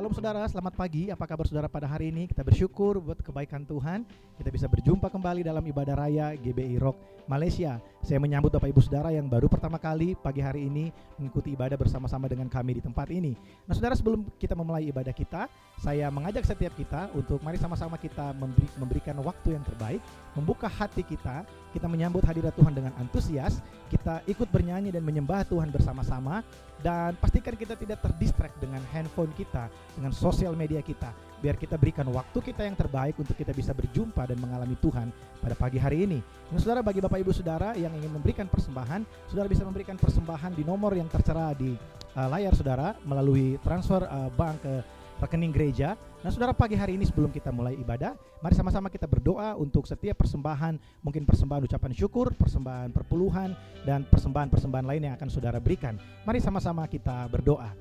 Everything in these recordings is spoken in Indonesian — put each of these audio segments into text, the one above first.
Shalom saudara, selamat pagi. Apa kabar saudara pada hari ini? Kita bersyukur buat kebaikan Tuhan. Kita bisa berjumpa kembali dalam ibadah raya GBI Rock Malaysia. Saya menyambut Bapak Ibu Saudara yang baru pertama kali pagi hari ini mengikuti ibadah bersama-sama dengan kami di tempat ini. Nah saudara, sebelum kita memulai ibadah kita, saya mengajak setiap kita untuk mari sama-sama kita memberikan waktu yang terbaik, membuka hati kita menyambut hadirat Tuhan dengan antusias, kita ikut bernyanyi dan menyembah Tuhan bersama-sama. Dan pastikan kita tidak terdistract dengan handphone kita, dengan sosial media kita. Biar kita berikan waktu kita yang terbaik untuk kita bisa berjumpa dan mengalami Tuhan pada pagi hari ini. Dan saudara, bagi Bapak Ibu Saudara yang ingin memberikan persembahan, saudara bisa memberikan persembahan di nomor yang tertera di layar saudara melalui transfer bank ke rekening gereja. Nah saudara, pagi hari ini sebelum kita mulai ibadah, mari sama-sama kita berdoa untuk setiap persembahan, mungkin persembahan ucapan syukur, persembahan perpuluhan, dan persembahan-persembahan lain yang akan saudara berikan. Mari sama-sama kita berdoa.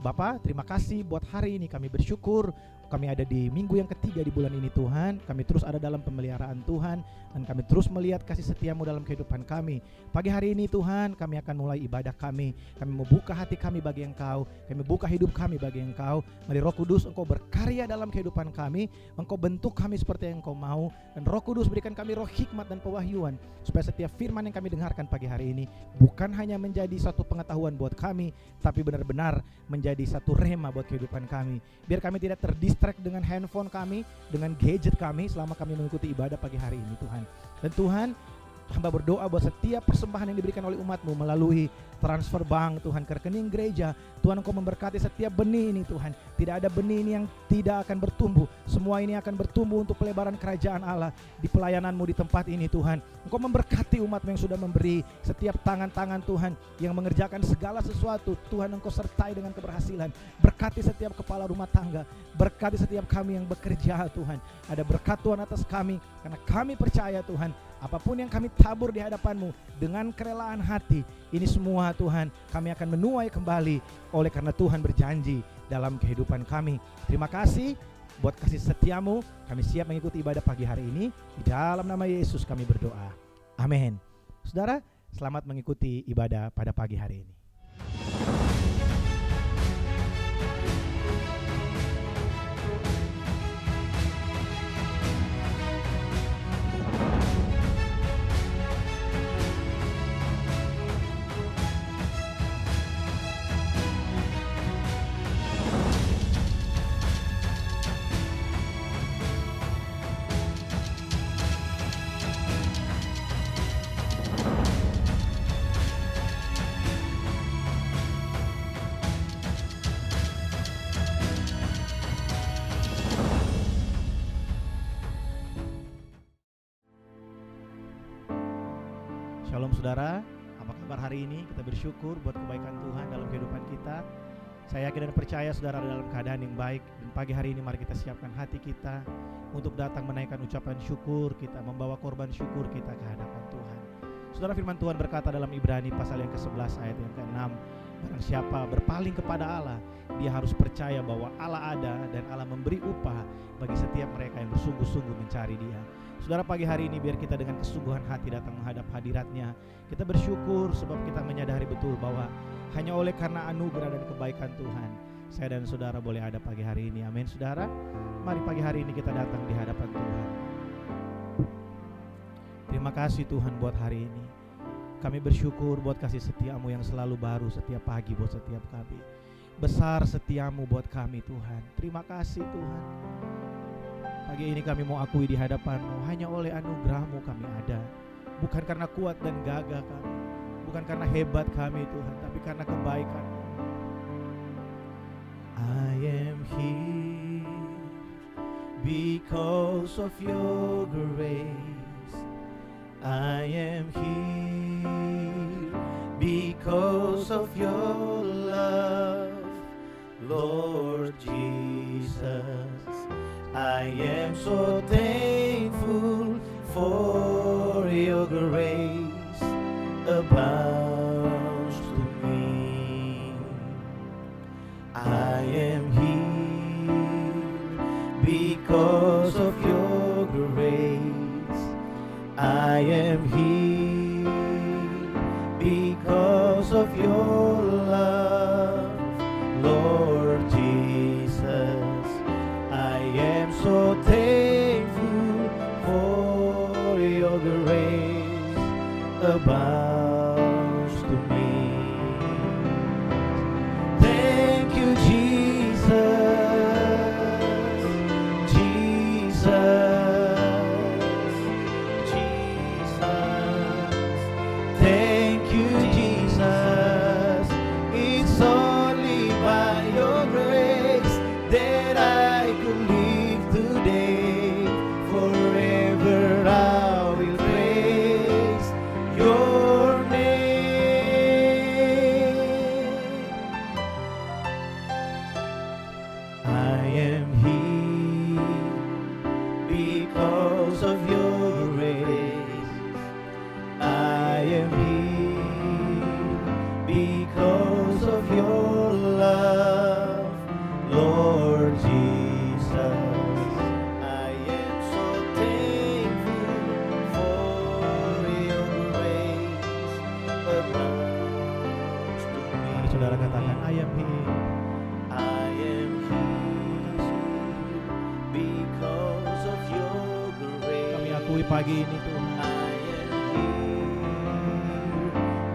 Bapa, terima kasih buat hari ini. Kami bersyukur kami ada di minggu yang ketiga di bulan ini Tuhan. Kami terus ada dalam pemeliharaan Tuhan, dan kami terus melihat kasih setiamu dalam kehidupan kami. Pagi hari ini Tuhan, kami akan mulai ibadah kami. Kami membuka hati kami bagi Engkau, kami buka hidup kami bagi Engkau. Mari Roh Kudus, Engkau berkarya dalam kehidupan kami, Engkau bentuk kami seperti yang Engkau mau. Dan Roh Kudus berikan kami roh hikmat dan pewahyuan, supaya setiap firman yang kami dengarkan pagi hari ini bukan hanya menjadi satu pengetahuan buat kami, tapi benar-benar menjadi satu rema buat kehidupan kami. Biar kami tidak terdistract dengan handphone kami, dengan gadget kami selama kami mengikuti ibadah pagi hari ini Tuhan. Dan Tuhan, hamba berdoa buat setiap persembahan yang diberikan oleh umat-Mu melalui transfer bank Tuhan ke rekening gereja. Tuhan, Engkau memberkati setiap benih ini Tuhan. Tidak ada benih ini yang tidak akan bertumbuh. Semua ini akan bertumbuh untuk pelebaran kerajaan Allah di pelayanan-Mu di tempat ini Tuhan. Engkau memberkati umat-Mu yang sudah memberi, setiap tangan-tangan Tuhan yang mengerjakan segala sesuatu. Tuhan, Engkau sertai dengan keberhasilan. Berkati setiap kepala rumah tangga, berkati setiap kami yang bekerja Tuhan. Ada berkat Tuhan atas kami, karena kami percaya Tuhan, apapun yang kami tabur di hadapan-Mu dengan kerelaan hati, ini semua Tuhan kami akan menuai kembali, oleh karena Tuhan berjanji dalam kehidupan kami. Terima kasih buat kasih setiamu. Kami siap mengikuti ibadah pagi hari ini. Di dalam nama Yesus kami berdoa, amin. Saudara, selamat mengikuti ibadah pada pagi hari ini. Shalom saudara, apa kabar hari ini? Kita bersyukur buat kebaikan Tuhan dalam kehidupan kita. Saya yakin dan percaya saudara dalam keadaan yang baik. Dan pagi hari ini mari kita siapkan hati kita untuk datang menaikkan ucapan syukur kita, membawa korban syukur kita ke hadapan Tuhan. Saudara, firman Tuhan berkata dalam Ibrani pasal yang ke-11 ayat yang ke-6, barang siapa berpaling kepada Allah, dia harus percaya bahwa Allah ada dan Allah memberi upah bagi setiap mereka yang bersungguh-sungguh mencari Dia. Saudara, pagi hari ini biar kita dengan kesungguhan hati datang menghadap hadirat-Nya. Kita bersyukur sebab kita menyadari betul bahwa hanya oleh karena anugerah dan kebaikan Tuhan, saya dan saudara boleh ada pagi hari ini. Amin saudara. Mari pagi hari ini kita datang di hadapan Tuhan. Terima kasih Tuhan buat hari ini. Kami bersyukur buat kasih setiamu yang selalu baru setiap pagi buat setiap kami. Besar setiamu buat kami Tuhan. Terima kasih Tuhan. Pagi ini kami mau akui di hadapan-Mu, hanya oleh anugerah-Mu kami ada. Bukan karena kuat dan gagah kami, bukan karena hebat kami Tuhan, tapi karena kebaikan-Mu. I am here because of your grace. I am here because of your love, Lord Jesus. I am so thankful for your grace abounds to me. I am here because of your grace. I am here because of your love, Lord Jesus. abounds to me. Thank you, Jesus, Jesus, Jesus. Thank you, Jesus. It's only by your grace that I could live today. Forever I will praise your name. I am here because of your grace. I am here because of your love, Lord Jesus. I am so thankful for your grace abounds to me. Mari saudara katakan, I am here. I am here because of your grace. Kami akui pagi ini Tuhan. I am here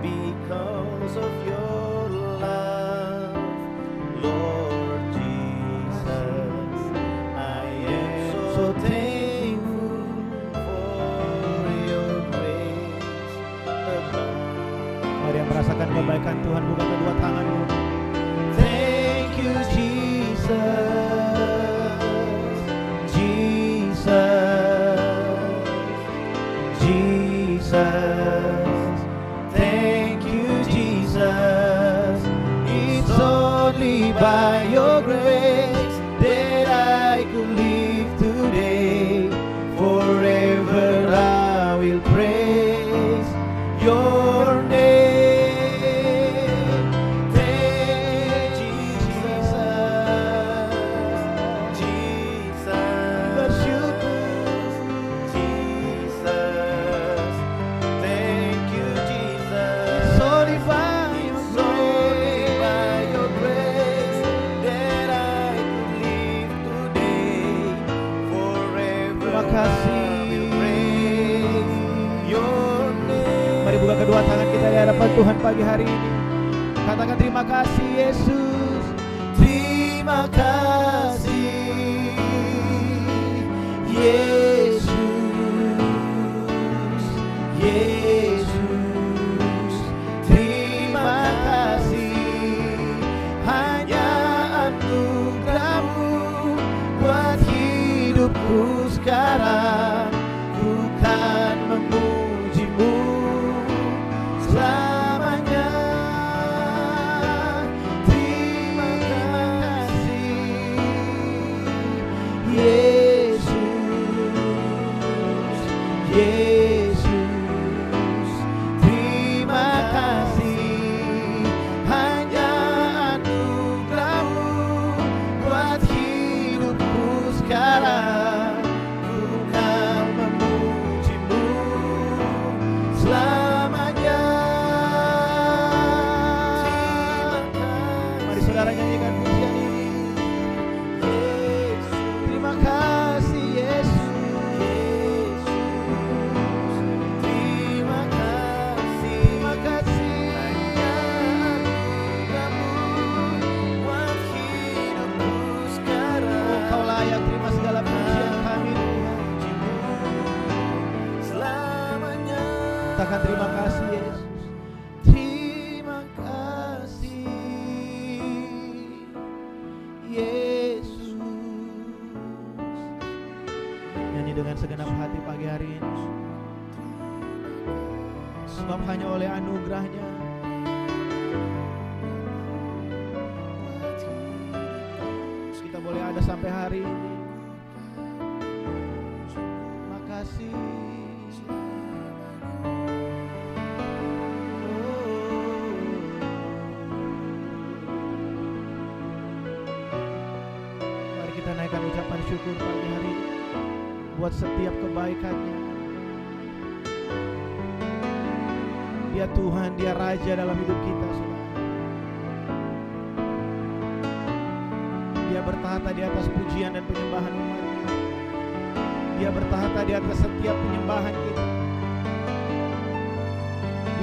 because of your love, Lord Jesus. I am so thankful for your grace abounds. Mari yang merasakan kebaikan Tuhan, buka kedua tanganmu. Thank you, Jesus, Jesus, Jesus. Thank you, Jesus. It's only by your grace that I could live today. Forever I will praise your name. Thank you, Jesus, Jesus. Bersyukur, Jesus. Thank you, Jesus. It's only by your grace that I could live today. Forever terima kasih. Your name. Mari buka kedua tangan kita di hadapan Tuhan pagi hari ini. Katakan terima kasih Yesus. Terima kasih Yesus, Yesus. Terima kasih, hanya anugerah-Mu buat hidupku sekarang. Ku kan memuji-Mu selamanya. Terima kasih Yesus, Yesus. Terima kasih, hanya anugerah-Mu buat hidupku sekarang. Ku kan memuji-Mu selamanya. Mari saudara nyanyikan pujian ini. Terima kasih Yesus, terima kasih, terima kasih anugerah-Mu buat hidupku sekarang. Kau layak terima segala pujian kami Tuhan. Selamanya. Katakan terima kasih Yesus. Terima kasih Yesus. Nyanyi dengan segenap hati pagi hari ini. Sebab hanya oleh anugerah-Nya kita boleh ada sampai hari ini. Makasih. Mari kita naikkan ucapan syukur pagi hari ini buat setiap kebaikan-Nya. Dia Tuhan, Dia Raja dalam hidup kita, saudara. Dia bertahta di atas pujian dan penyembahan umat-Nya. Dia bertahta di atas setiap penyembahan kita.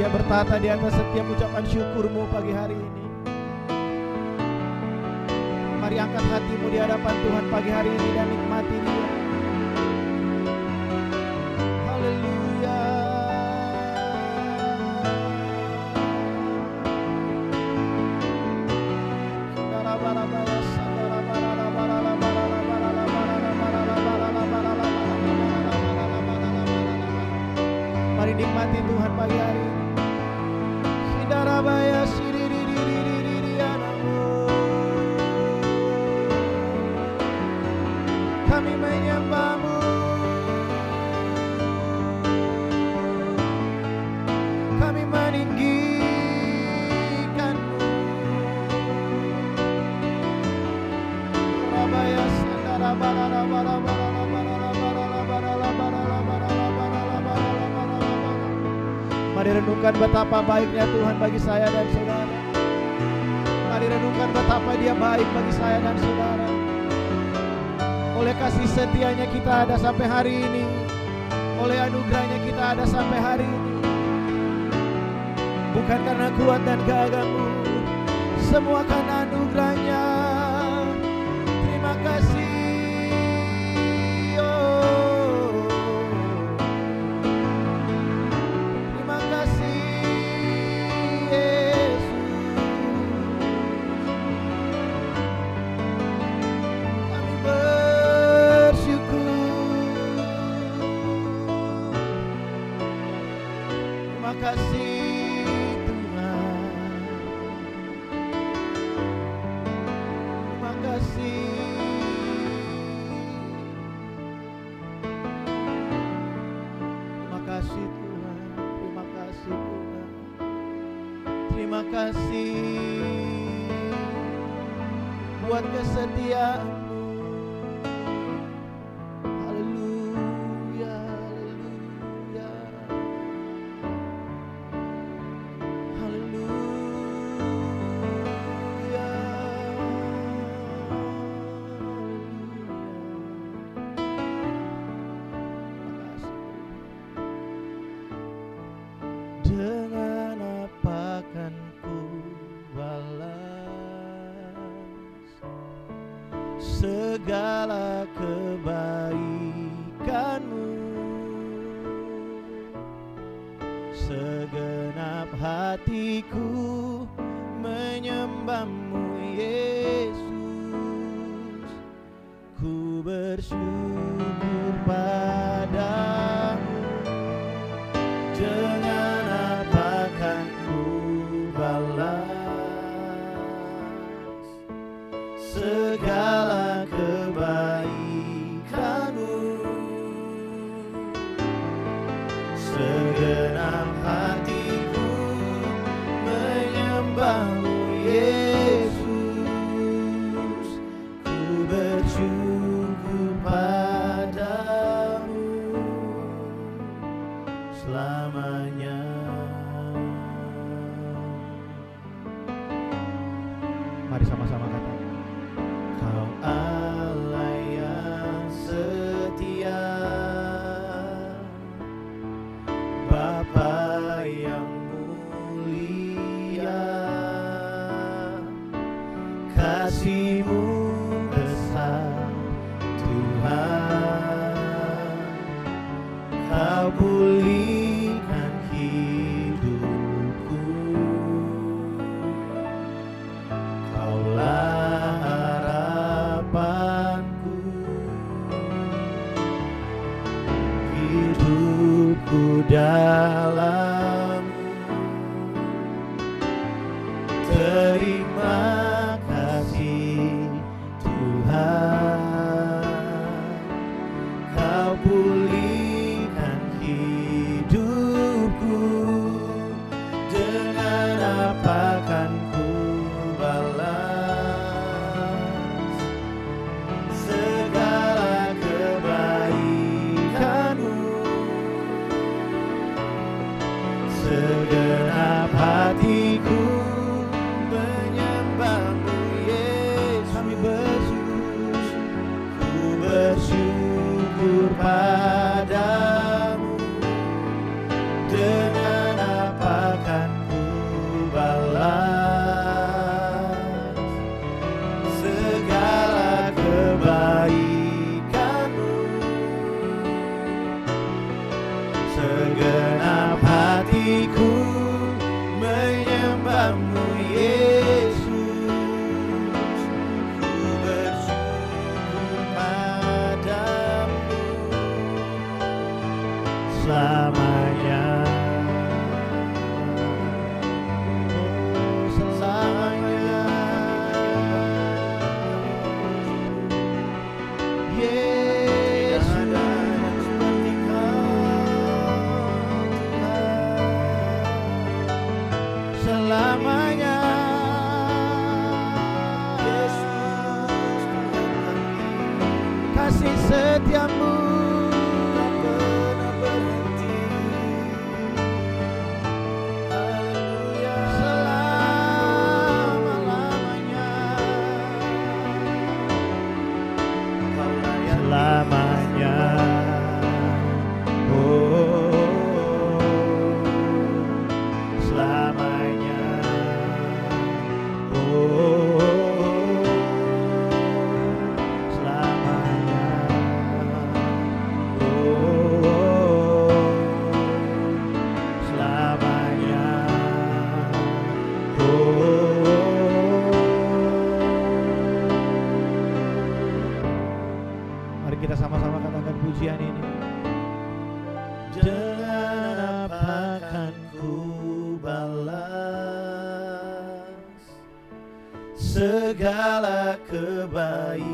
Dia bertata di atas setiap ucapan syukur-Mu pagi hari ini. Mari angkat hatimu di hadapan Tuhan pagi hari ini dan nikmati Dia. Haleluya. Mari nikmati Tuhan pagi hari ini. Sindarabaya siririririririririanamu. Kami menyembah-Mu. Kami meninggikan-Mu. Rabaya Mari renungkan betapa baiknya Tuhan bagi saya dan saudara. Mari renungkan betapa Dia baik bagi saya dan saudara. Oleh kasih setianya kita ada sampai hari ini. Oleh anugerahnya kita ada sampai hari ini. Bukan karena kuat dan gagahmu, semua karena anugerahnya. Terima kasih. Terima kasih buat kesetiaan-Mu. Haleluya, haleluya, haleluya, dengan apa akan ku balas segala kebaikan-Mu? Segenap hatiku menyembah-Mu, Yesus. Ku bersyukur padamu. Dengan apa kan ku balas segala kebaikan-Mu? Segenap hatiku menyembah-Mu, Yesus. Ku bersyukur padamu selamanya. Mari sama-sama katakan, Kau Allah yang setia, Bapa yang mulia, kasih-Mu besar Tuhan. Kau pulihkan hidupku, Kaulah harapanku. Hidupku dalam-Mu. Terima kasih Tuhan, Kau pulihkan hidupku. Dengan apa kan ku balas segala kebaikan-Mu? Segenap hatiku menyembah-Mu, Yesus. Kami bersyukur, ku bersyukur padamu. Dengan apa selamanya. Yesus, Kasih setiamu tak pernah berhenti. Haleluya. selama-lamanya. Kau layak Selamanya. Selamanya. Selamanya. Selamanya. Mari kita sama-sama katakan pujian ini. Dengan apa kan ku balas segala kebaikanmu?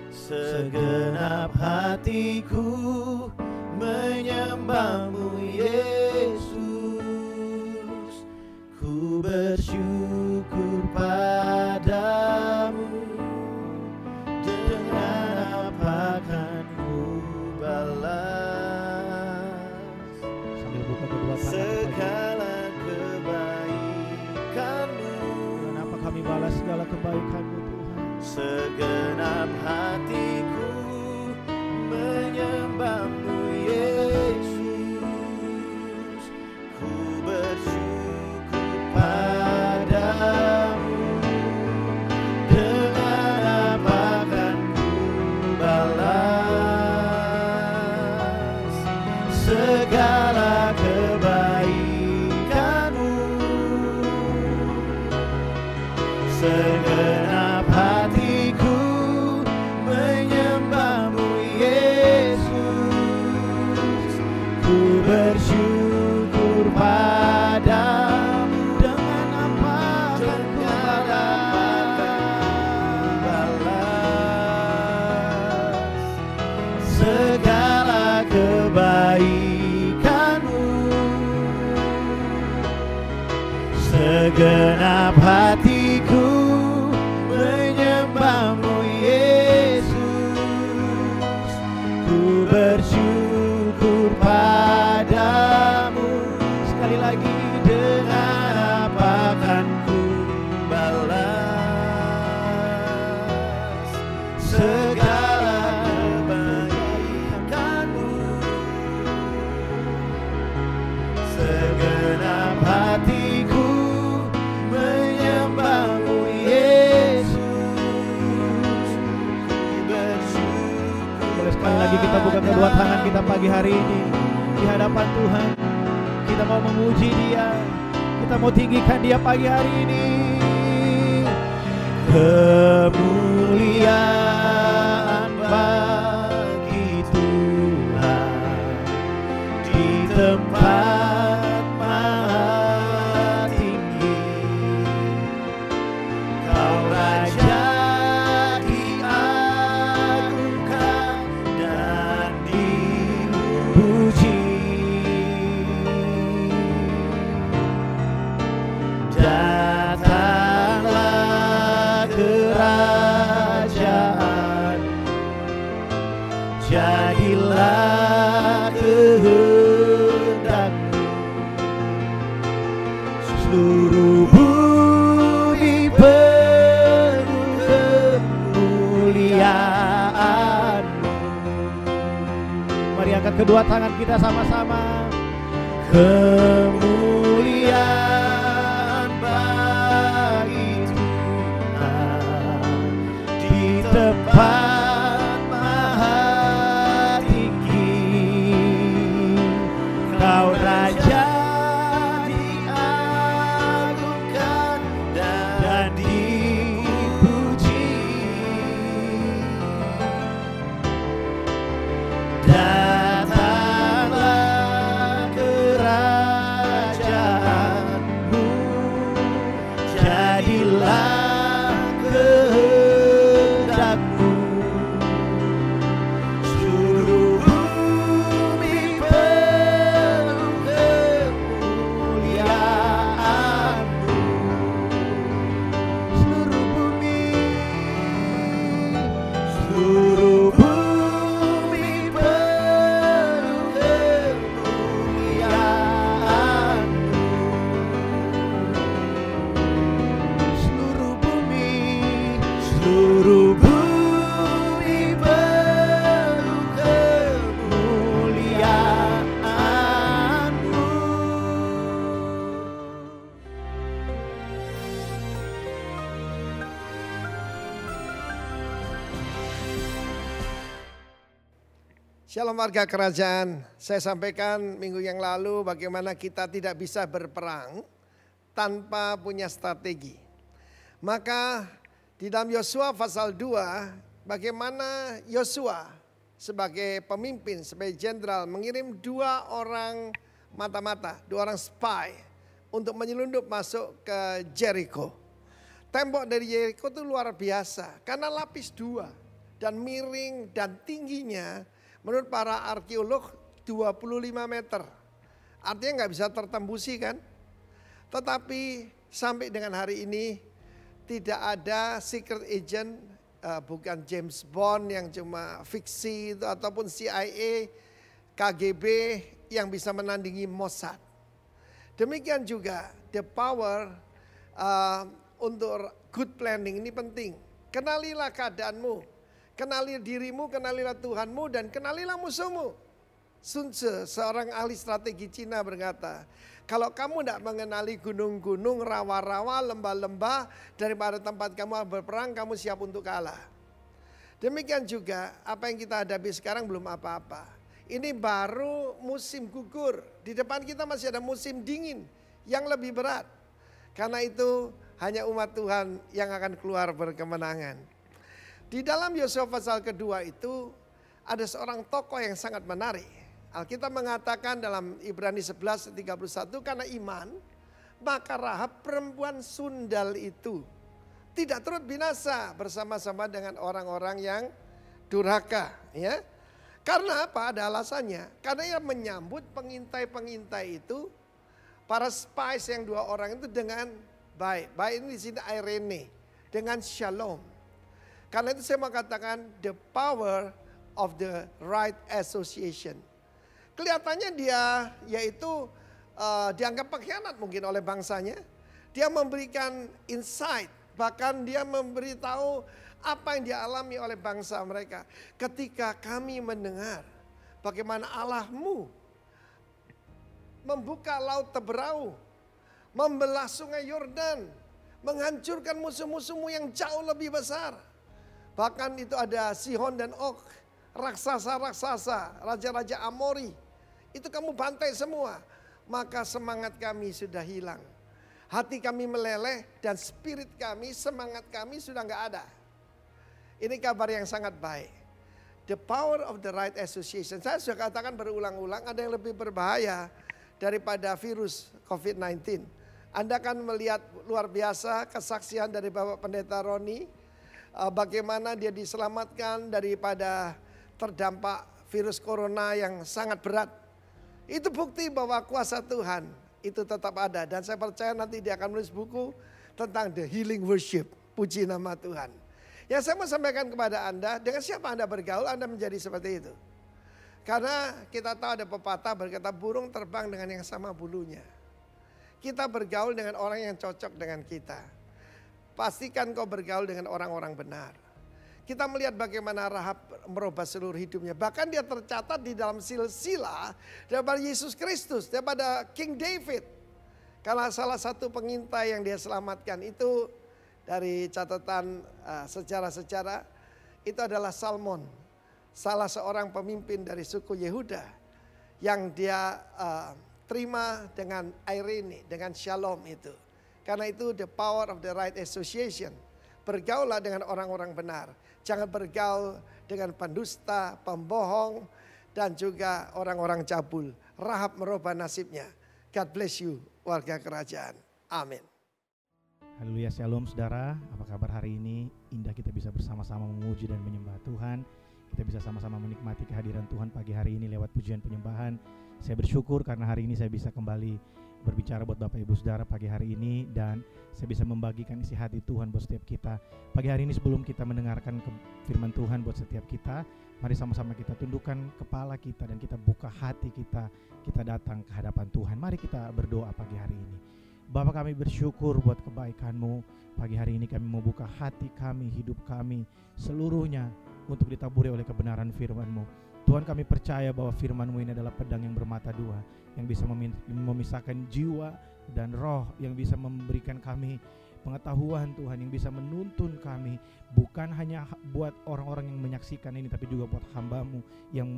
Segenap hatiku menyembahmu Yesus. Ku bersyukur padamu. Dengan apa kan ku balas sambil buka kedua tangan segala kebaikanmu? dengan apa kami balas segala kebaikanmu Tuhan? Segenap hatiku menyembahmu Yesus. Ku bersyukur padamu. Dengan apa kan ku balas segala kebaikanmu? Segenap hatiku menyembahmu Yesus. Ku bersyukur padamu. Dengan apa kan ku balas segala kebaikanmu? Segenap hatiku menyembahmu Yesus. Ku bersyukur padamu. Sekali lagi, dengan apa kan ku balas segala kebaikanmu? Segenap hatiku menyembahmu Yesus. Ku bersyukur. Boleh sekali lagi kita buka kedua tangan kita pagi hari ini di hadapan Tuhan. Kita mau memuji Dia, kita mau tinggikan Dia pagi hari ini. Kemuliaan bagi Tuhan di tempat maha tinggi. Kau Raja diagungkan dan dipuji. Datanglah kerajaan, jadilah kehendak-Mu. Seluruh bumi penuh kemuliaan-Mu. Mari angkat kedua tangan kita sama-sama. Kemuliaan bagi Tuhan di tempat maha tinggi. Kau Raja diagungkan dan dipuji. Datanglah kerajaan, Shalom warga kerajaan, saya sampaikan minggu yang lalu bagaimana kita tidak bisa berperang tanpa punya strategi. Maka di dalam Yosua pasal 2, bagaimana Yosua sebagai pemimpin, sebagai jenderal mengirim 2 orang mata-mata, 2 orang spy untuk menyelundup masuk ke Jericho. Tembok dari Jericho itu luar biasa karena lapis 2 dan miring dan tingginya menurut para arkeolog 25 meter. Artinya nggak bisa tertembusi kan. Tetapi sampai dengan hari ini tidak ada secret agent, bukan James Bond yang cuma fiksi itu, ataupun CIA, KGB yang bisa menandingi Mossad. Demikian juga the power untuk good planning ini penting. Kenalilah keadaanmu. Kenali dirimu, kenalilah Tuhanmu, dan kenalilah musuhmu. Sun Tzu, seorang ahli strategi Cina berkata, kalau kamu tidak mengenali gunung-gunung, rawa-rawa, lembah-lembah, daripada tempat kamu berperang, kamu siap untuk kalah. Demikian juga apa yang kita hadapi sekarang belum apa-apa. Ini baru musim gugur, di depan kita masih ada musim dingin yang lebih berat. Karena itu hanya umat Tuhan yang akan keluar berkemenangan. Di dalam Yosua pasal kedua itu ada seorang tokoh yang sangat menarik. Alkitab mengatakan dalam Ibrani 11:31, karena iman maka Rahab perempuan sundal itu tidak turut binasa bersama-sama dengan orang-orang yang durhaka. Ya. Karena apa? Ada alasannya. Karena ia menyambut pengintai-pengintai itu, para spies yang 2 orang itu dengan baik. Baik ini di sini Irene, dengan shalom. Karena itu saya mau katakan the power of the right association. Kelihatannya dia yaitu dianggap pengkhianat mungkin oleh bangsanya. Dia memberikan insight, bahkan dia memberitahu apa yang dialami oleh bangsa mereka. Ketika kami mendengar bagaimana Allahmu membuka laut Teberau, membelah sungai Yordan, menghancurkan musuh-musuhmu yang jauh lebih besar. Bahkan itu ada Sihon dan Og, raksasa-raksasa, raja-raja Amori. Itu kamu bantai semua. Maka semangat kami sudah hilang. Hati kami meleleh dan spirit kami, semangat kami sudah enggak ada. Ini kabar yang sangat baik. The power of the right association. Saya sudah katakan berulang-ulang, ada yang lebih berbahaya daripada virus COVID-19. Anda akan melihat luar biasa kesaksian dari Bapak Pendeta Roni. Bagaimana dia diselamatkan daripada terdampak virus corona yang sangat berat. Itu bukti bahwa kuasa Tuhan itu tetap ada. Dan saya percaya nanti dia akan menulis buku tentang the healing worship. Puji nama Tuhan. Yang saya mau sampaikan kepada Anda, dengan siapa Anda bergaul, Anda menjadi seperti itu. Karena kita tahu ada pepatah berkata burung terbang dengan yang sama bulunya. Kita bergaul dengan orang yang cocok dengan kita. Pastikan kau bergaul dengan orang-orang benar. Kita melihat bagaimana Rahab merubah seluruh hidupnya. Bahkan dia tercatat di dalam silsilah daripada Yesus Kristus, daripada King David. Karena salah satu pengintai yang dia selamatkan itu dari catatan sejarah-sejarah itu adalah Salmon. Salah seorang pemimpin dari suku Yehuda yang dia terima dengan Irene, dengan shalom itu. Karena itu the power of the right association. Bergaullah dengan orang-orang benar. Jangan bergaul dengan pendusta, pembohong, dan juga orang-orang cabul. Rahab merubah nasibnya. God bless you warga kerajaan. Amin. Haleluya, shalom saudara. Apa kabar hari ini? Indah kita bisa bersama-sama memuji dan menyembah Tuhan. Kita bisa sama-sama menikmati kehadiran Tuhan pagi hari ini lewat pujian penyembahan. Saya bersyukur karena hari ini saya bisa kembali berbicara buat Bapak Ibu Saudara pagi hari ini, dan saya bisa membagikan isi hati Tuhan buat setiap kita. Pagi hari ini sebelum kita mendengarkan firman Tuhan buat setiap kita, mari sama-sama kita tundukkan kepala kita dan kita buka hati kita datang ke hadapan Tuhan. Mari kita berdoa pagi hari ini. Bapa, kami bersyukur buat kebaikan-Mu. Pagi hari ini kami mau buka hati kami, hidup kami seluruhnya untuk ditaburi oleh kebenaran firman-Mu. Tuhan, kami percaya bahwa firman-Mu ini adalah pedang yang bermata dua, yang bisa memisahkan jiwa dan roh, yang bisa memberikan kami pengetahuan Tuhan yang bisa menuntun kami, bukan hanya buat orang-orang yang menyaksikan ini, tapi juga buat hamba-Mu yang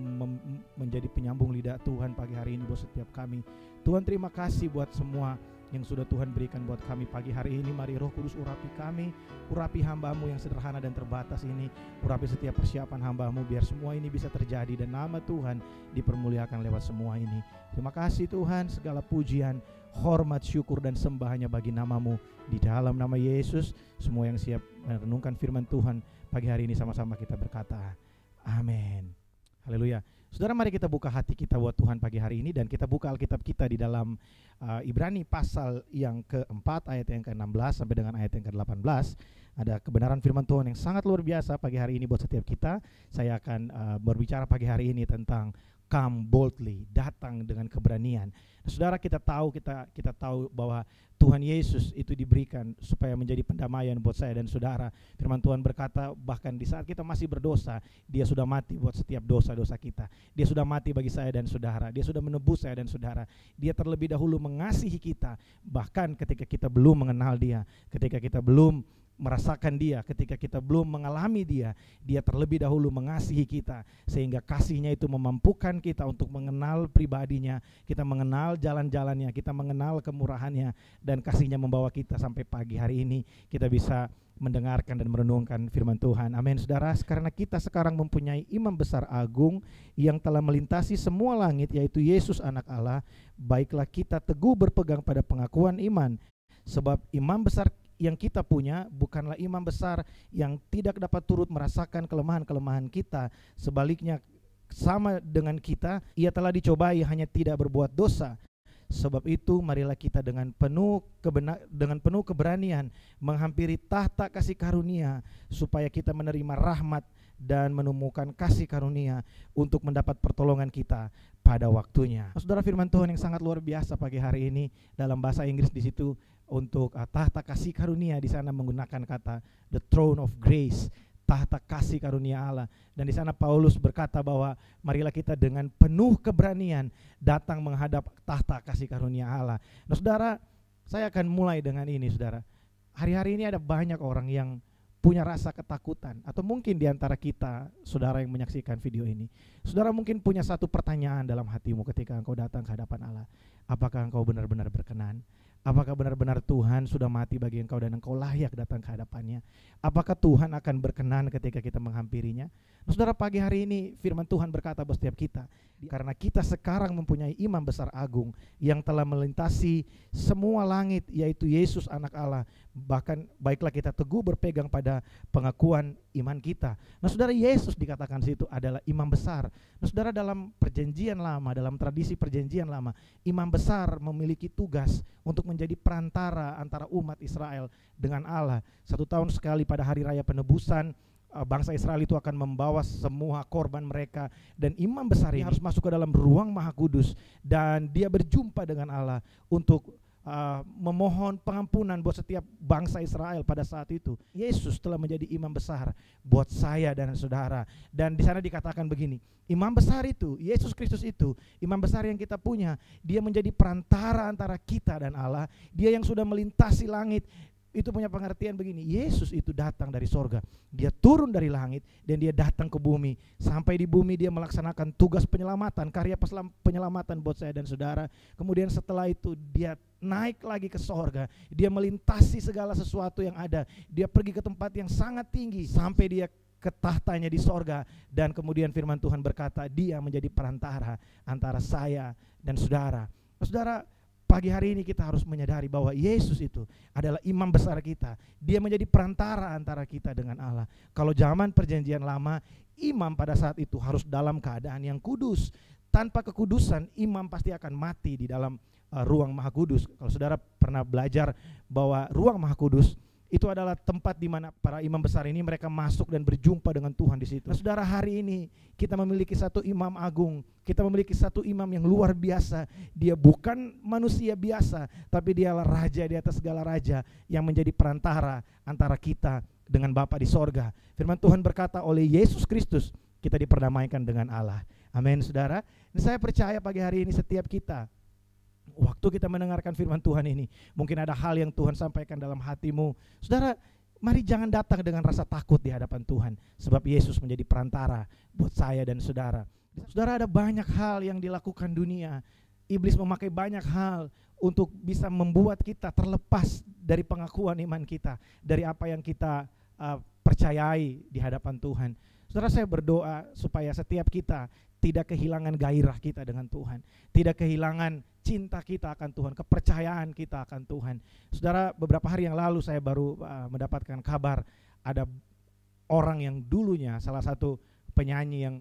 menjadi penyambung lidah Tuhan pagi hari ini buat setiap kami. Tuhan, terima kasih buat semua yang sudah Tuhan berikan buat kami pagi hari ini. Mari Roh Kudus urapi kami, urapi hamba-Mu yang sederhana dan terbatas ini, urapi setiap persiapan hamba-Mu, biar semua ini bisa terjadi dan nama Tuhan dipermuliakan lewat semua ini. Terima kasih Tuhan, segala pujian, hormat, syukur dan sembah hanya bagi nama-Mu. Di dalam nama Yesus, semua yang siap merenungkan firman Tuhan pagi hari ini sama-sama kita berkata amin. Haleluya. Saudara, mari kita buka hati kita buat Tuhan pagi hari ini, dan kita buka Alkitab kita di dalam Ibrani pasal yang ke-4 ayat yang ke-16 sampai dengan ayat yang ke-18. Ada kebenaran firman Tuhan yang sangat luar biasa pagi hari ini buat setiap kita. Saya akan berbicara pagi hari ini tentang come boldly, datang dengan keberanian. Nah, saudara, kita tahu bahwa Tuhan Yesus itu diberikan supaya menjadi pendamaian buat saya dan saudara. Firman Tuhan berkata bahkan di saat kita masih berdosa, Dia sudah mati buat setiap dosa-dosa kita. Dia sudah mati bagi saya dan saudara. Dia sudah menebus saya dan saudara. Dia terlebih dahulu mengasihi kita, bahkan ketika kita belum mengenal Dia, ketika kita belum merasakan Dia, ketika kita belum mengalami Dia, Dia terlebih dahulu mengasihi kita, sehingga kasihnya itu memampukan kita untuk mengenal pribadinya, kita mengenal jalan-jalannya, kita mengenal kemurahannya, dan kasihnya membawa kita sampai pagi hari ini kita bisa mendengarkan dan merenungkan firman Tuhan. Amin, saudara. Karena kita sekarang mempunyai imam besar agung yang telah melintasi semua langit, yaitu Yesus anak Allah, baiklah kita teguh berpegang pada pengakuan iman, sebab imam besar yang kita punya bukanlah imam besar yang tidak dapat turut merasakan kelemahan-kelemahan kita. Sebaliknya, sama dengan kita, Ia telah dicobai, hanya tidak berbuat dosa. Sebab itu marilah kita dengan penuh keberanian menghampiri tahta kasih karunia, supaya kita menerima rahmat dan menemukan kasih karunia untuk mendapat pertolongan kita pada waktunya. Saudara, firman Tuhan yang sangat luar biasa pagi hari ini dalam bahasa Inggris di situ untuk tahta kasih karunia, di sana menggunakan kata the throne of grace, tahta kasih karunia Allah. Dan di sana Paulus berkata bahwa marilah kita dengan penuh keberanian datang menghadap tahta kasih karunia Allah. Nah, saudara, saya akan mulai dengan ini, saudara. Hari-hari ini ada banyak orang yang punya rasa ketakutan, atau mungkin di antara kita, saudara yang menyaksikan video ini, saudara mungkin punya satu pertanyaan dalam hatimu ketika engkau datang ke hadapan Allah. Apakah engkau benar-benar berkenan? Apakah benar-benar Tuhan sudah mati bagi engkau dan engkau layak datang ke hadapannya? Apakah Tuhan akan berkenan ketika kita menghampirinya? Nah, saudara, pagi hari ini firman Tuhan berkata buat setiap kita, karena kita sekarang mempunyai imam besar agung yang telah melintasi semua langit, yaitu Yesus anak Allah, bahkan baiklah kita teguh berpegang pada pengakuan iman kita. Nah, saudara, Yesus dikatakan situ adalah imam besar. Nah, saudara, dalam perjanjian lama, dalam tradisi perjanjian lama, imam besar memiliki tugas untuk menjadi perantara antara umat Israel dengan Allah. 1 tahun sekali pada hari raya penebusan, bangsa Israel itu akan membawa semua korban mereka, dan imam besar ini harus masuk ke dalam ruang maha kudus, dan dia berjumpa dengan Allah untuk memohon pengampunan buat setiap bangsa Israel pada saat itu. Yesus telah menjadi imam besar buat saya dan saudara. Dan di sana dikatakan begini, imam besar itu, Yesus Kristus itu, imam besar yang kita punya, dia menjadi perantara antara kita dan Allah. Dia yang sudah melintasi langit. Itu punya pengertian begini, Yesus itu datang dari sorga, Dia turun dari langit dan Dia datang ke bumi. Sampai di bumi Dia melaksanakan tugas penyelamatan, karya penyelamatan buat saya dan saudara. Kemudian setelah itu Dia naik lagi ke sorga, Dia melintasi segala sesuatu yang ada, Dia pergi ke tempat yang sangat tinggi sampai Dia ke tahtanya di sorga. Dan kemudian firman Tuhan berkata, Dia menjadi perantara antara saya dan saudara. Saudara, pagi hari ini kita harus menyadari bahwa Yesus itu adalah imam besar kita. Dia menjadi perantara antara kita dengan Allah. Kalau zaman perjanjian lama, imam pada saat itu harus dalam keadaan yang kudus. Tanpa kekudusan, imam pasti akan mati di dalam ruang maha kudus. Kalau saudara pernah belajar bahwa ruang maha kudus itu adalah tempat di mana para imam besar ini mereka masuk dan berjumpa dengan Tuhan di situ. Nah, saudara, hari ini kita memiliki satu imam agung, kita memiliki satu imam yang luar biasa. Dia bukan manusia biasa, tapi dialah raja di atas segala raja yang menjadi perantara antara kita dengan Bapa di sorga. Firman Tuhan berkata, oleh Yesus Kristus kita diperdamaikan dengan Allah. Amin, saudara. Dan saya percaya pagi hari ini setiap kita waktu kita mendengarkan firman Tuhan ini, mungkin ada hal yang Tuhan sampaikan dalam hatimu. Saudara, mari jangan datang dengan rasa takut di hadapan Tuhan, sebab Yesus menjadi perantara buat saya dan saudara. Saudara, ada banyak hal yang dilakukan dunia. Iblis memakai banyak hal untuk bisa membuat kita terlepas dari pengakuan iman kita, dari apa yang kita percayai di hadapan Tuhan. Saudara, saya berdoa supaya setiap kita tidak kehilangan gairah kita dengan Tuhan, tidak kehilangan cinta kita akan Tuhan, kepercayaan kita akan Tuhan. Saudara, beberapa hari yang lalu saya baru mendapatkan kabar ada orang yang dulunya salah satu penyanyi yang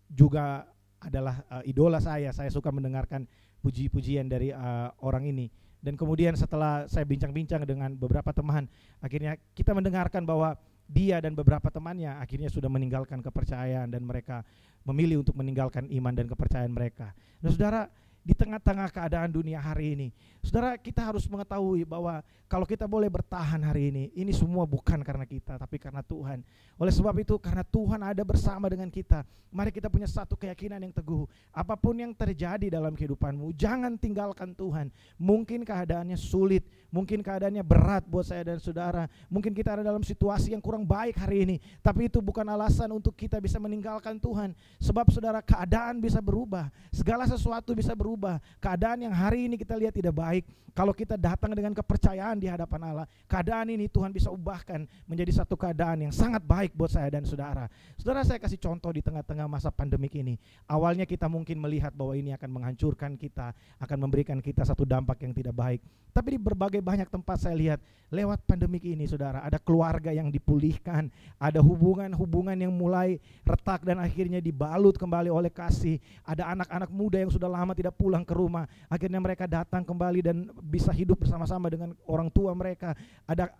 juga adalah idola saya suka mendengarkan puji-pujian dari orang ini. Dan kemudian setelah saya bincang-bincang dengan beberapa teman, akhirnya kita mendengarkan bahwa dia dan beberapa temannya akhirnya sudah meninggalkan kepercayaan dan mereka memilih untuk meninggalkan iman dan kepercayaan mereka. Nah, saudara, di tengah-tengah keadaan dunia hari ini, saudara, kita harus mengetahui bahwa kalau kita boleh bertahan hari ini semua bukan karena kita, tapi karena Tuhan. Oleh sebab itu, karena Tuhan ada bersama dengan kita, mari kita punya satu keyakinan yang teguh. Apapun yang terjadi dalam kehidupanmu, jangan tinggalkan Tuhan. Mungkin keadaannya sulit, mungkin keadaannya berat buat saya dan saudara, mungkin kita ada dalam situasi yang kurang baik hari ini, tapi itu bukan alasan untuk kita bisa meninggalkan Tuhan. Sebab saudara, keadaan bisa berubah, segala sesuatu bisa berubah. Keadaan yang hari ini kita lihat tidak baik, kalau kita datang dengan kepercayaan di hadapan Allah, keadaan ini Tuhan bisa ubahkan menjadi satu keadaan yang sangat baik buat saya dan saudara. Saudara, saya kasih contoh di tengah-tengah masa pandemik ini. Awalnya kita mungkin melihat bahwa ini akan menghancurkan kita, akan memberikan kita satu dampak yang tidak baik. Tapi di berbagai banyak tempat saya lihat, lewat pandemik ini saudara, ada keluarga yang dipulihkan, ada hubungan-hubungan yang mulai retak dan akhirnya dibalut kembali oleh kasih. Ada anak-anak muda yang sudah lama tidak pulang ke rumah, akhirnya mereka datang kembali dan bisa hidup bersama-sama dengan orang tua mereka.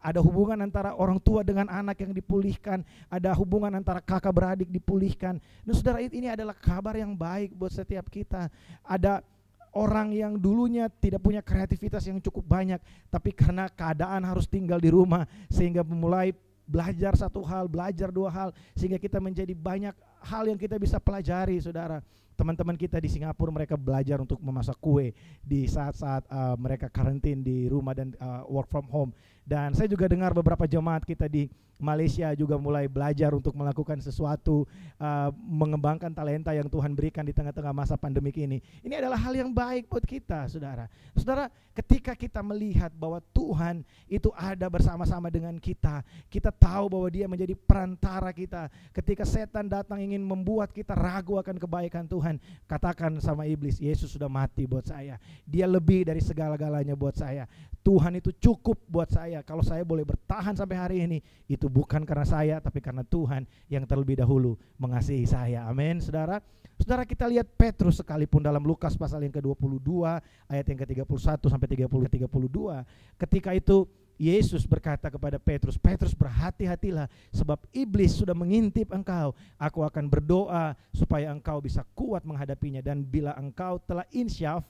Ada hubungan antara orang tua dengan anak yang dipulihkan, ada hubungan antara kakak beradik dipulihkan. Nah saudara, ini adalah kabar yang baik buat setiap kita. Ada orang yang dulunya tidak punya kreativitas yang cukup banyak, tapi karena keadaan harus tinggal di rumah, sehingga memulai belajar satu hal, belajar dua hal, sehingga kita menjadi banyak hal yang kita bisa pelajari saudara. Teman-teman kita di Singapura, mereka belajar untuk memasak kue di saat-saat mereka karantin di rumah dan work from home. Dan saya juga dengar beberapa jemaat kita di Malaysia juga mulai belajar untuk melakukan sesuatu, mengembangkan talenta yang Tuhan berikan di tengah-tengah masa pandemik ini. Ini adalah hal yang baik buat kita, saudara. Saudara, ketika kita melihat bahwa Tuhan itu ada bersama-sama dengan kita, kita tahu bahwa Dia menjadi perantara kita. Ketika setan datang ingin membuat kita ragu akan kebaikan Tuhan, katakan sama iblis, Yesus sudah mati buat saya. Dia lebih dari segala-galanya buat saya. Tuhan itu cukup buat saya. Kalau saya boleh bertahan sampai hari ini, itu bukan karena saya, tapi karena Tuhan yang terlebih dahulu mengasihi saya. Amin, saudara. Saudara, kita lihat Petrus sekalipun dalam Lukas pasal yang ke-22 ayat yang ke-31 sampai 32. Ketika itu Yesus berkata kepada Petrus, Petrus, berhati-hatilah sebab iblis sudah mengintip engkau. Aku akan berdoa supaya engkau bisa kuat menghadapinya, dan bila engkau telah insyaf,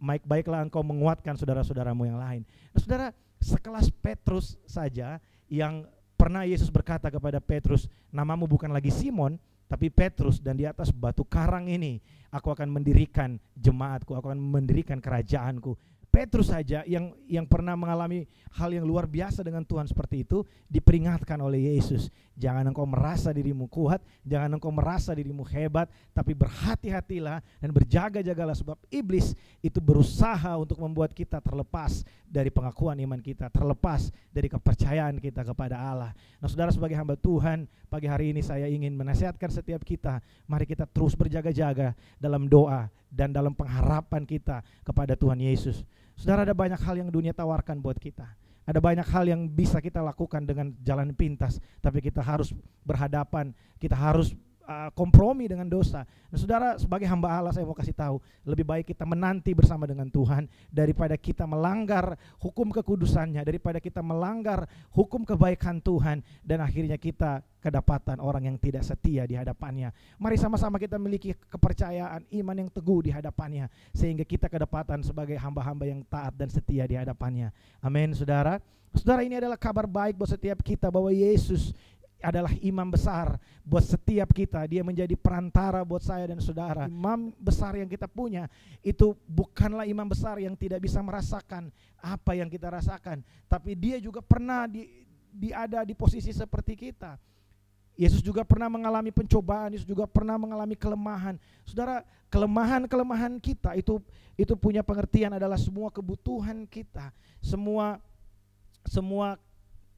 baik-baiklah engkau menguatkan saudara-saudaramu yang lain. Nah, saudara, sekelas Petrus saja yang pernah Yesus berkata kepada Petrus, namamu bukan lagi Simon, tapi Petrus, dan di atas batu karang ini aku akan mendirikan jemaatku, aku akan mendirikan kerajaanku. Petrus saja yang pernah mengalami hal yang luar biasa dengan Tuhan seperti itu, diperingatkan oleh Yesus, jangan engkau merasa dirimu kuat, jangan engkau merasa dirimu hebat, tapi berhati-hatilah dan berjaga-jagalah, sebab iblis itu berusaha untuk membuat kita terlepas dari pengakuan iman kita, terlepas dari kepercayaan kita kepada Allah. Nah saudara, sebagai hamba Tuhan, pagi hari ini saya ingin menasihatkan setiap kita, mari kita terus berjaga-jaga dalam doa dan dalam pengharapan kita kepada Tuhan Yesus. Saudara, ada banyak hal yang dunia tawarkan buat kita. Ada banyak hal yang bisa kita lakukan dengan jalan pintas, tapi kita harus berhadapan, kita harus kompromi dengan dosa. Nah saudara, sebagai hamba Allah saya mau kasih tahu, lebih baik kita menanti bersama dengan Tuhan daripada kita melanggar hukum kekudusannya, daripada kita melanggar hukum kebaikan Tuhan dan akhirnya kita kedapatan orang yang tidak setia di hadapannya. Mari sama-sama kita memiliki kepercayaan, iman yang teguh di hadapannya, sehingga kita kedapatan sebagai hamba-hamba yang taat dan setia di hadapannya. Amin, saudara. Saudara, ini adalah kabar baik buat setiap kita bahwa Yesus adalah imam besar buat setiap kita. Dia menjadi perantara buat saya dan saudara. Imam besar yang kita punya itu bukanlah imam besar yang tidak bisa merasakan apa yang kita rasakan, tapi dia juga pernah ada di posisi seperti kita. Yesus juga pernah mengalami pencobaan, Yesus juga pernah mengalami kelemahan. Saudara, kelemahan-kelemahan kita itu punya pengertian adalah semua kebutuhan kita, semua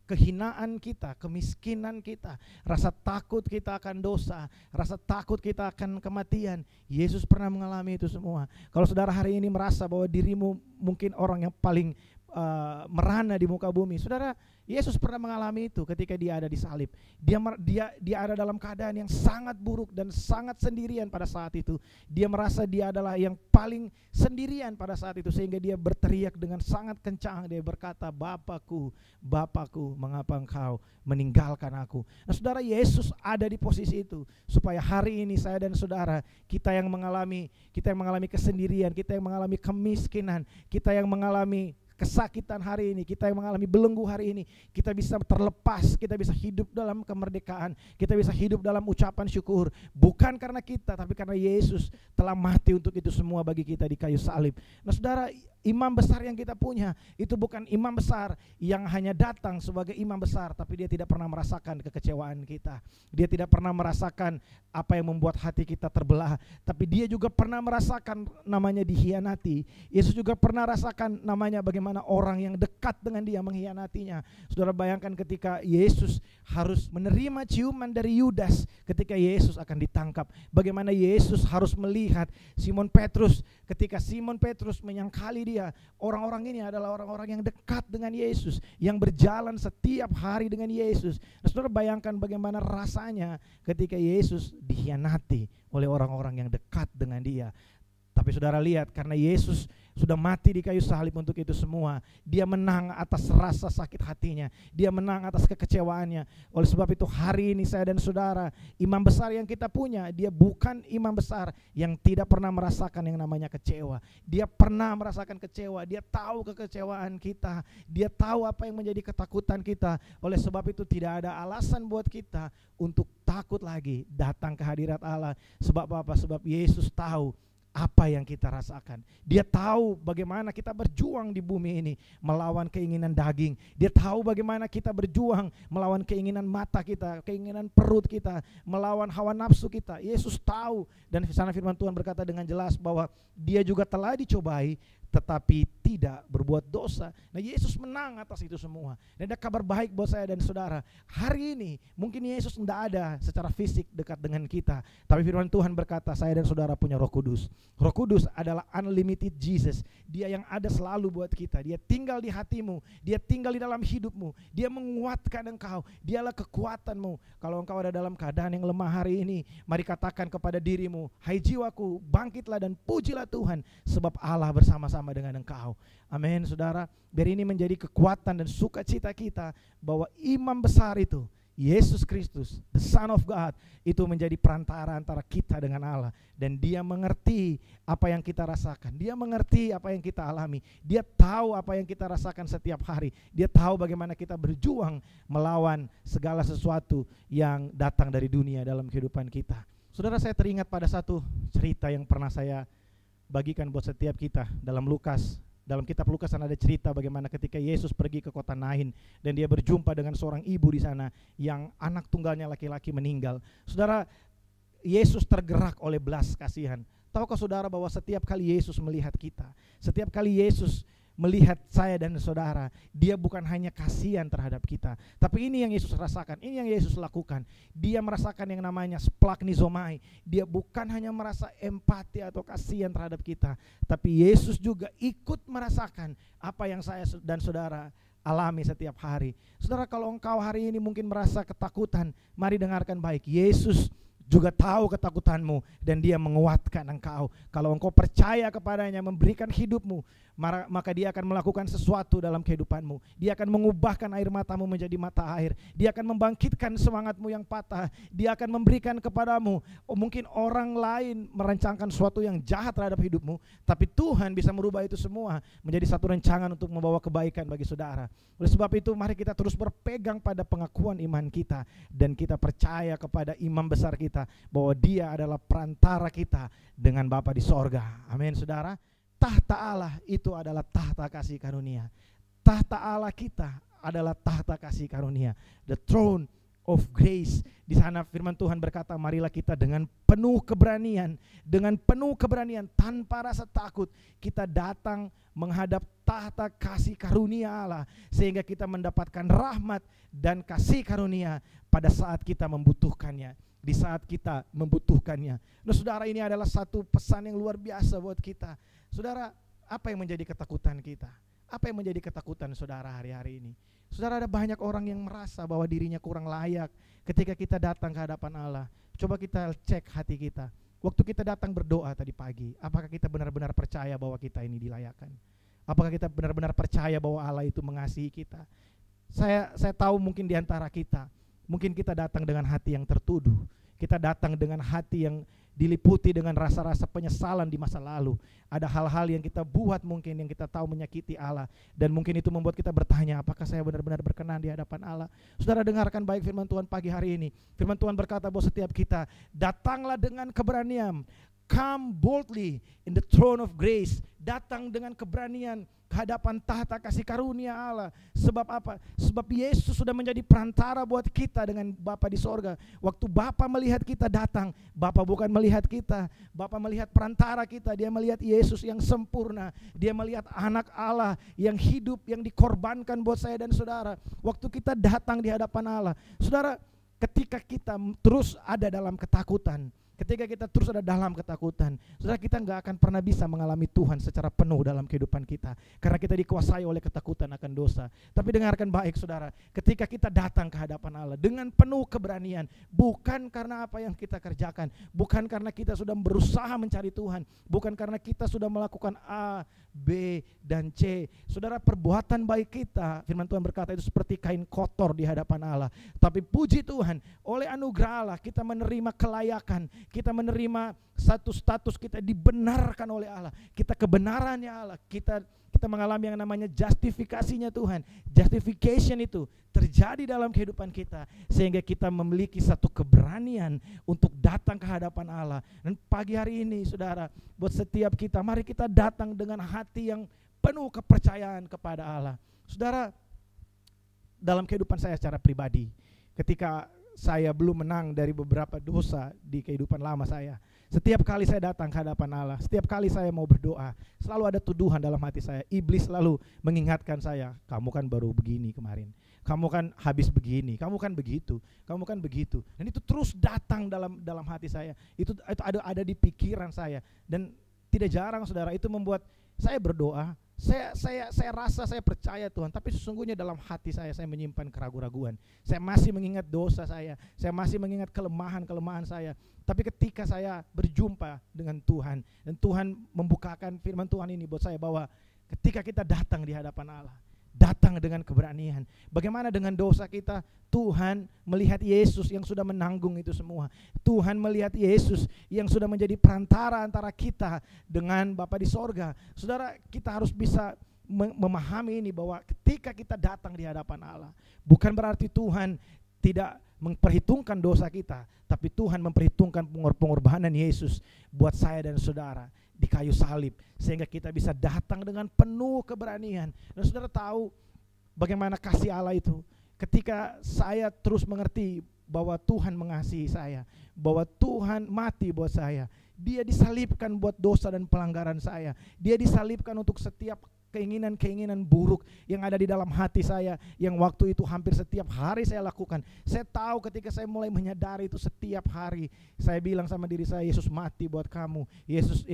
kehinaan kita, kemiskinan kita, rasa takut kita akan dosa, rasa takut kita akan kematian. Yesus pernah mengalami itu semua. Kalau saudara hari ini merasa bahwa dirimu mungkin orang yang paling merana di muka bumi, saudara, Yesus pernah mengalami itu ketika dia ada di salib. Dia ada dalam keadaan yang sangat buruk dan sangat sendirian pada saat itu. Dia merasa dia adalah yang paling sendirian pada saat itu, sehingga dia berteriak dengan sangat kencang. Dia berkata, Bapakku, Bapakku, mengapa engkau meninggalkan aku? Nah saudara, Yesus ada di posisi itu supaya hari ini saya dan saudara, kita yang mengalami kesendirian, kita yang mengalami kemiskinan, kita yang mengalami kesakitan hari ini, kita yang mengalami belenggu hari ini, kita bisa terlepas, kita bisa hidup dalam kemerdekaan, kita bisa hidup dalam ucapan syukur, bukan karena kita, tapi karena Yesus telah mati untuk itu semua bagi kita di kayu salib. Nah saudara, imam besar yang kita punya itu bukan imam besar yang hanya datang sebagai imam besar, tapi dia tidak pernah merasakan kekecewaan kita, dia tidak pernah merasakan apa yang membuat hati kita terbelah, tapi dia juga pernah merasakan namanya dikhianati. Yesus juga pernah rasakan namanya bagaimana orang yang dekat dengan dia mengkhianatinya. Saudara bayangkan ketika Yesus harus menerima ciuman dari Yudas ketika Yesus akan ditangkap, bagaimana Yesus harus melihat Simon Petrus ketika Simon Petrus menyangkali dia. Orang-orang ini adalah orang-orang yang dekat dengan Yesus, yang berjalan setiap hari dengan Yesus. Nah, saudara bayangkan bagaimana rasanya ketika Yesus dikhianati oleh orang-orang yang dekat dengan dia. Tapi saudara lihat, karena Yesus sudah mati di kayu salib untuk itu semua, dia menang atas rasa sakit hatinya, dia menang atas kekecewaannya. Oleh sebab itu hari ini saya dan saudara, imam besar yang kita punya, dia bukan imam besar yang tidak pernah merasakan yang namanya kecewa. Dia pernah merasakan kecewa, dia tahu kekecewaan kita, dia tahu apa yang menjadi ketakutan kita. Oleh sebab itu tidak ada alasan buat kita untuk takut lagi datang ke hadirat Allah. Sebab apa? Sebab Yesus tahu apa yang kita rasakan. Dia tahu bagaimana kita berjuang di bumi ini melawan keinginan daging. Dia tahu bagaimana kita berjuang melawan keinginan mata kita, keinginan perut kita, melawan hawa nafsu kita. Yesus tahu, dan di sana firman Tuhan berkata dengan jelas bahwa dia juga telah dicobai tetapi tidak berbuat dosa. Nah Yesus menang atas itu semua. Dan ada kabar baik buat saya dan saudara. Hari ini mungkin Yesus tidak ada secara fisik dekat dengan kita, tapi firman Tuhan berkata saya dan saudara punya Roh Kudus. Roh Kudus adalah unlimited Jesus. Dia yang ada selalu buat kita. Dia tinggal di hatimu, dia tinggal di dalam hidupmu, dia menguatkan engkau, dialah kekuatanmu. Kalau engkau ada dalam keadaan yang lemah hari ini, mari katakan kepada dirimu, hai jiwaku, bangkitlah dan pujilah Tuhan, sebab Allah bersama-sama dengan engkau. Amin saudara. Biar ini menjadi kekuatan dan sukacita kita bahwa imam besar itu, Yesus Kristus, the Son of God, itu menjadi perantara antara kita dengan Allah. Dan dia mengerti apa yang kita rasakan, dia mengerti apa yang kita alami, dia tahu apa yang kita rasakan setiap hari, dia tahu bagaimana kita berjuang melawan segala sesuatu yang datang dari dunia dalam kehidupan kita. Saudara, saya teringat pada satu cerita yang pernah saya bagikan buat setiap kita dalam Lukas. Dalam kitab Lukas ada cerita bagaimana ketika Yesus pergi ke kota Nain dan dia berjumpa dengan seorang ibu di sana yang anak tunggalnya laki-laki meninggal. Saudara, Yesus tergerak oleh belas kasihan. Tahukah saudara bahwa setiap kali Yesus melihat kita, setiap kali Yesus melihat saya dan saudara, dia bukan hanya kasihan terhadap kita, tapi ini yang Yesus rasakan, ini yang Yesus lakukan. Dia merasakan yang namanya splagchnizomai. Dia bukan hanya merasa empati atau kasihan terhadap kita, tapi Yesus juga ikut merasakan apa yang saya dan saudara alami setiap hari. Saudara, kalau engkau hari ini mungkin merasa ketakutan, mari dengarkan baik. Yesus juga tahu ketakutanmu, dan Dia menguatkan engkau. Kalau engkau percaya kepadanya, memberikan hidupmu, maka Dia akan melakukan sesuatu dalam kehidupanmu. Dia akan mengubahkan air matamu menjadi mata air. Dia akan membangkitkan semangatmu yang patah. Dia akan memberikan kepadamu, mungkin orang lain merancangkan sesuatu yang jahat terhadap hidupmu, tapi Tuhan bisa merubah itu semua menjadi satu rancangan untuk membawa kebaikan bagi saudara. Oleh sebab itu, mari kita terus berpegang pada pengakuan iman kita, dan kita percaya kepada imam besar kita bahwa Dia adalah perantara kita dengan Bapa di sorga. Amin, saudara. Tahta Allah itu adalah tahta kasih karunia. Tahta Allah kita adalah tahta kasih karunia. The throne of grace. Di sana firman Tuhan berkata, marilah kita dengan penuh keberanian, tanpa rasa takut, kita datang menghadap tahta kasih karunia Allah, sehingga kita mendapatkan rahmat dan kasih karunia pada saat kita membutuhkannya. Di saat kita membutuhkannya. Nah, saudara, ini adalah satu pesan yang luar biasa buat kita. Saudara, apa yang menjadi ketakutan kita? Apa yang menjadi ketakutan saudara hari-hari ini? Saudara, ada banyak orang yang merasa bahwa dirinya kurang layak ketika kita datang ke hadapan Allah. Coba kita cek hati kita. Waktu kita datang berdoa tadi pagi, apakah kita benar-benar percaya bahwa kita ini dilayakkan? Apakah kita benar-benar percaya bahwa Allah itu mengasihi kita? Saya tahu mungkin di antara kita, mungkin kita datang dengan hati yang tertuduh. Kita datang dengan hati yang diliputi dengan rasa-rasa penyesalan di masa lalu. Ada hal-hal yang kita buat mungkin yang kita tahu menyakiti Allah, dan mungkin itu membuat kita bertanya, apakah saya benar-benar berkenan di hadapan Allah? Saudara, dengarkan baik firman Tuhan pagi hari ini. Firman Tuhan berkata bahwa setiap kita datanglah dengan keberanian. Come boldly in the throne of grace. Datang dengan keberanian ke hadapan tahta kasih karunia Allah. Sebab apa? Sebab Yesus sudah menjadi perantara buat kita dengan Bapa di sorga. Waktu Bapa melihat kita datang, Bapa bukan melihat kita, Bapa melihat perantara kita. Dia melihat Yesus yang sempurna. Dia melihat anak Allah yang hidup, yang dikorbankan buat saya dan saudara. Waktu kita datang di hadapan Allah, saudara, ketika kita terus ada dalam ketakutan, ketika kita terus ada dalam ketakutan, saudara, kita nggak akan pernah bisa mengalami Tuhan secara penuh dalam kehidupan kita, karena kita dikuasai oleh ketakutan akan dosa. Tapi dengarkan baik saudara, ketika kita datang ke hadapan Allah dengan penuh keberanian, bukan karena apa yang kita kerjakan, bukan karena kita sudah berusaha mencari Tuhan, bukan karena kita sudah melakukan A, B, dan C. Saudara, perbuatan baik kita, firman Tuhan berkata, itu seperti kain kotor di hadapan Allah. Tapi puji Tuhan, oleh anugerah Allah kita menerima kelayakan, kita menerima satu status kita dibenarkan oleh Allah. Kita kebenarannya Allah, kita mengalami yang namanya justifikasinya Tuhan. Justification itu terjadi dalam kehidupan kita, sehingga kita memiliki satu keberanian untuk datang ke hadapan Allah. Dan pagi hari ini saudara, buat setiap kita, mari kita datang dengan hati yang penuh kepercayaan kepada Allah. Saudara, dalam kehidupan saya secara pribadi, ketika saya belum menang dari beberapa dosa di kehidupan lama saya, setiap kali saya datang ke hadapan Allah, setiap kali saya mau berdoa, selalu ada tuduhan dalam hati saya. Iblis selalu mengingatkan saya, kamu kan baru begini kemarin, kamu kan habis begini, kamu kan begitu, kamu kan begitu. Dan itu terus datang dalam hati saya. Itu ada di pikiran saya. Dan tidak jarang saudara, itu membuat saya berdoa. Saya rasa saya percaya Tuhan, tapi sesungguhnya dalam hati saya menyimpan keraguan-raguan. Saya masih mengingat dosa saya masih mengingat kelemahan-kelemahan saya. Tapi ketika saya berjumpa dengan Tuhan, dan Tuhan membukakan firman Tuhan ini buat saya, bahwa ketika kita datang di hadapan Allah, datang dengan keberanian. Bagaimana dengan dosa kita? Tuhan melihat Yesus yang sudah menanggung itu semua. Tuhan melihat Yesus yang sudah menjadi perantara antara kita dengan Bapa di sorga. Saudara, kita harus bisa memahami ini, bahwa ketika kita datang di hadapan Allah, bukan berarti Tuhan tidak memperhitungkan dosa kita, tapi Tuhan memperhitungkan pengorbanan Yesus buat saya dan saudara di kayu salib, sehingga kita bisa datang dengan penuh keberanian. Dan saudara tahu bagaimana kasih Allah itu, ketika saya terus mengerti bahwa Tuhan mengasihi saya, bahwa Tuhan mati buat saya, Dia disalibkan buat dosa dan pelanggaran saya, Dia disalibkan untuk setiap keinginan-keinginan buruk yang ada di dalam hati saya, yang waktu itu hampir setiap hari saya lakukan. Saya tahu ketika saya mulai menyadari itu, setiap hari saya bilang sama diri saya, Yesus mati buat kamu, Yesus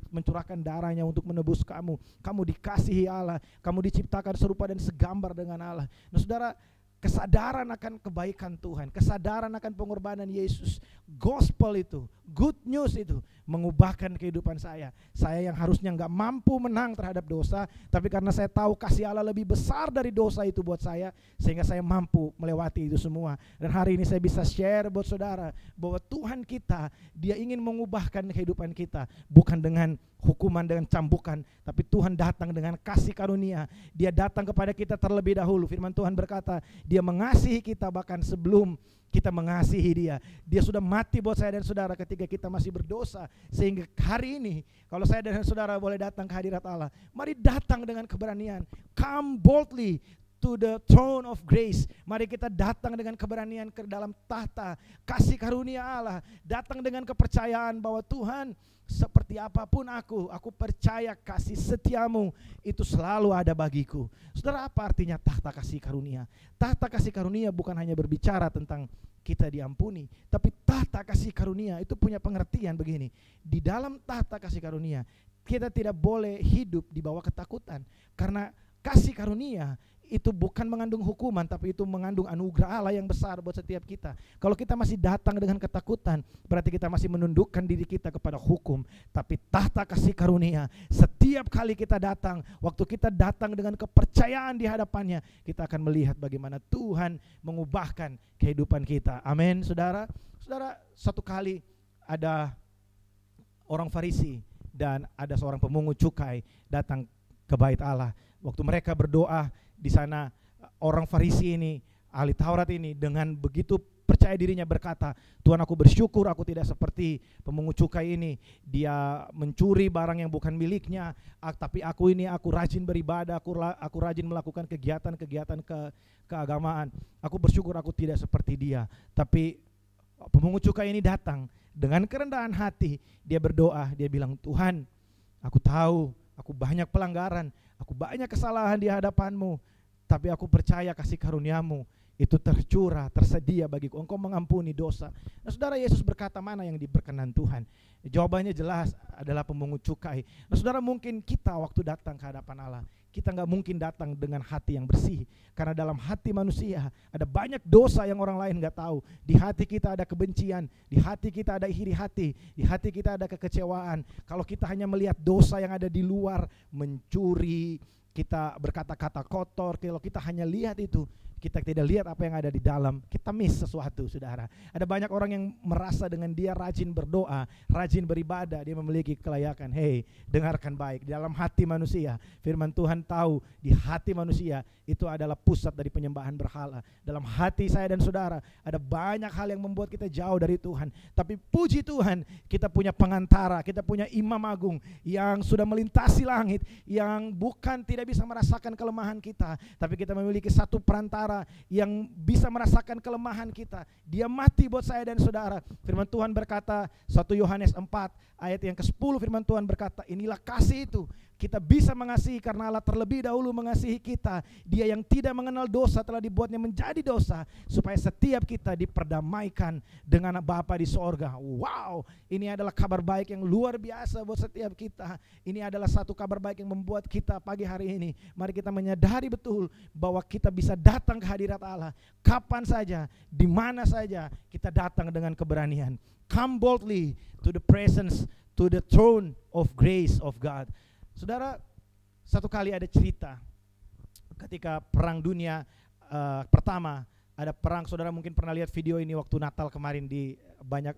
mencurahkan darahnya untuk menebus kamu, kamu dikasihi Allah, kamu diciptakan serupa dan segambar dengan Allah. Nah saudara, kesadaran akan kebaikan Tuhan, kesadaran akan pengorbanan Yesus, gospel itu, good news itu mengubahkan kehidupan saya. Saya yang harusnya nggak mampu menang terhadap dosa, tapi karena saya tahu kasih Allah lebih besar dari dosa itu buat saya, sehingga saya mampu melewati itu semua. Dan hari ini saya bisa share buat saudara bahwa Tuhan kita, Dia ingin mengubahkan kehidupan kita, bukan dengan hukuman, dengan cambukan, tapi Tuhan datang dengan kasih karunia. Dia datang kepada kita terlebih dahulu. Firman Tuhan berkata, Dia mengasihi kita bahkan sebelum kita mengasihi Dia. Dia sudah mati buat saya dan saudara ketika kita masih berdosa. Sehingga hari ini kalau saya dan saudara boleh datang ke hadirat Allah, mari datang dengan keberanian. Come boldly to the throne of grace. Mari kita datang dengan keberanian ke dalam tahta kasih karunia Allah. Datang dengan kepercayaan bahwa Tuhan, seperti apapun aku percaya kasih setiamu itu selalu ada bagiku. Saudara, apa artinya tahta kasih karunia? Tahta kasih karunia bukan hanya berbicara tentang kita diampuni, tapi tahta kasih karunia itu punya pengertian begini. Di dalam tahta kasih karunia, kita tidak boleh hidup di bawah ketakutan, karena kasih karunia itu bukan mengandung hukuman, tapi itu mengandung anugerah Allah yang besar buat setiap kita. Kalau kita masih datang dengan ketakutan, berarti kita masih menundukkan diri kita kepada hukum. Tapi tahta kasih karunia, setiap kali kita datang, waktu kita datang dengan kepercayaan di hadapannya, kita akan melihat bagaimana Tuhan mengubahkan kehidupan kita. Amin, saudara. Saudara, satu kali ada orang Farisi dan ada seorang pemungut cukai datang ke bait Allah. Waktu mereka berdoa di sana, orang Farisi ini, ahli Taurat ini, dengan begitu percaya dirinya berkata, Tuhan, aku bersyukur aku tidak seperti pemungut cukai ini. Dia mencuri barang yang bukan miliknya, tapi aku rajin beribadah, aku rajin melakukan kegiatan-kegiatan keagamaan. Aku bersyukur aku tidak seperti dia. Tapi pemungut cukai ini datang dengan kerendahan hati, dia berdoa, dia bilang, Tuhan, aku tahu aku banyak pelanggaran, aku banyak kesalahan di hadapan-Mu, tapi aku percaya kasih karunia-Mu itu tercurah, tersedia bagiku. Engkau mengampuni dosa. Nah, saudara, Yesus berkata mana yang diberkenan Tuhan? Jawabannya jelas adalah pemungut cukai. Nah, saudara, mungkin kita waktu datang ke hadapan Allah, kita nggak mungkin datang dengan hati yang bersih, karena dalam hati manusia ada banyak dosa yang orang lain nggak tahu. Di hati kita ada kebencian, di hati kita ada iri hati, di hati kita ada kekecewaan. Kalau kita hanya melihat dosa yang ada di luar, mencuri, kita berkata-kata kotor, kalau kita hanya lihat itu, kita tidak lihat apa yang ada di dalam, kita miss sesuatu, saudara. Ada banyak orang yang merasa dengan dia rajin berdoa, rajin beribadah, dia memiliki kelayakan. Hei, dengarkan baik, di dalam hati manusia, firman Tuhan tahu, di hati manusia itu adalah pusat dari penyembahan berhala. Dalam hati saya dan saudara, ada banyak hal yang membuat kita jauh dari Tuhan. Tapi puji Tuhan, kita punya pengantara, kita punya imam agung yang sudah melintasi langit, yang bukan tidak bisa merasakan kelemahan kita, tapi kita memiliki satu perantara yang bisa merasakan kelemahan kita. Dia mati buat saya dan saudara. Firman Tuhan berkata, 1 Yohanes 4 ayat yang ke-10, firman Tuhan berkata, inilah kasih itu, kita bisa mengasihi karena Allah terlebih dahulu mengasihi kita. Dia yang tidak mengenal dosa telah dibuatnya menjadi dosa, supaya setiap kita diperdamaikan dengan Bapa di sorga. Wow, ini adalah kabar baik yang luar biasa buat setiap kita. Ini adalah satu kabar baik yang membuat kita pagi hari ini, mari kita menyadari betul bahwa kita bisa datang ke hadirat Allah kapan saja, di mana saja. Kita datang dengan keberanian. Come boldly to the presence, to the throne of grace of God. Saudara, satu kali ada cerita ketika perang dunia pertama, ada perang. Saudara mungkin pernah lihat video ini waktu Natal kemarin, di banyak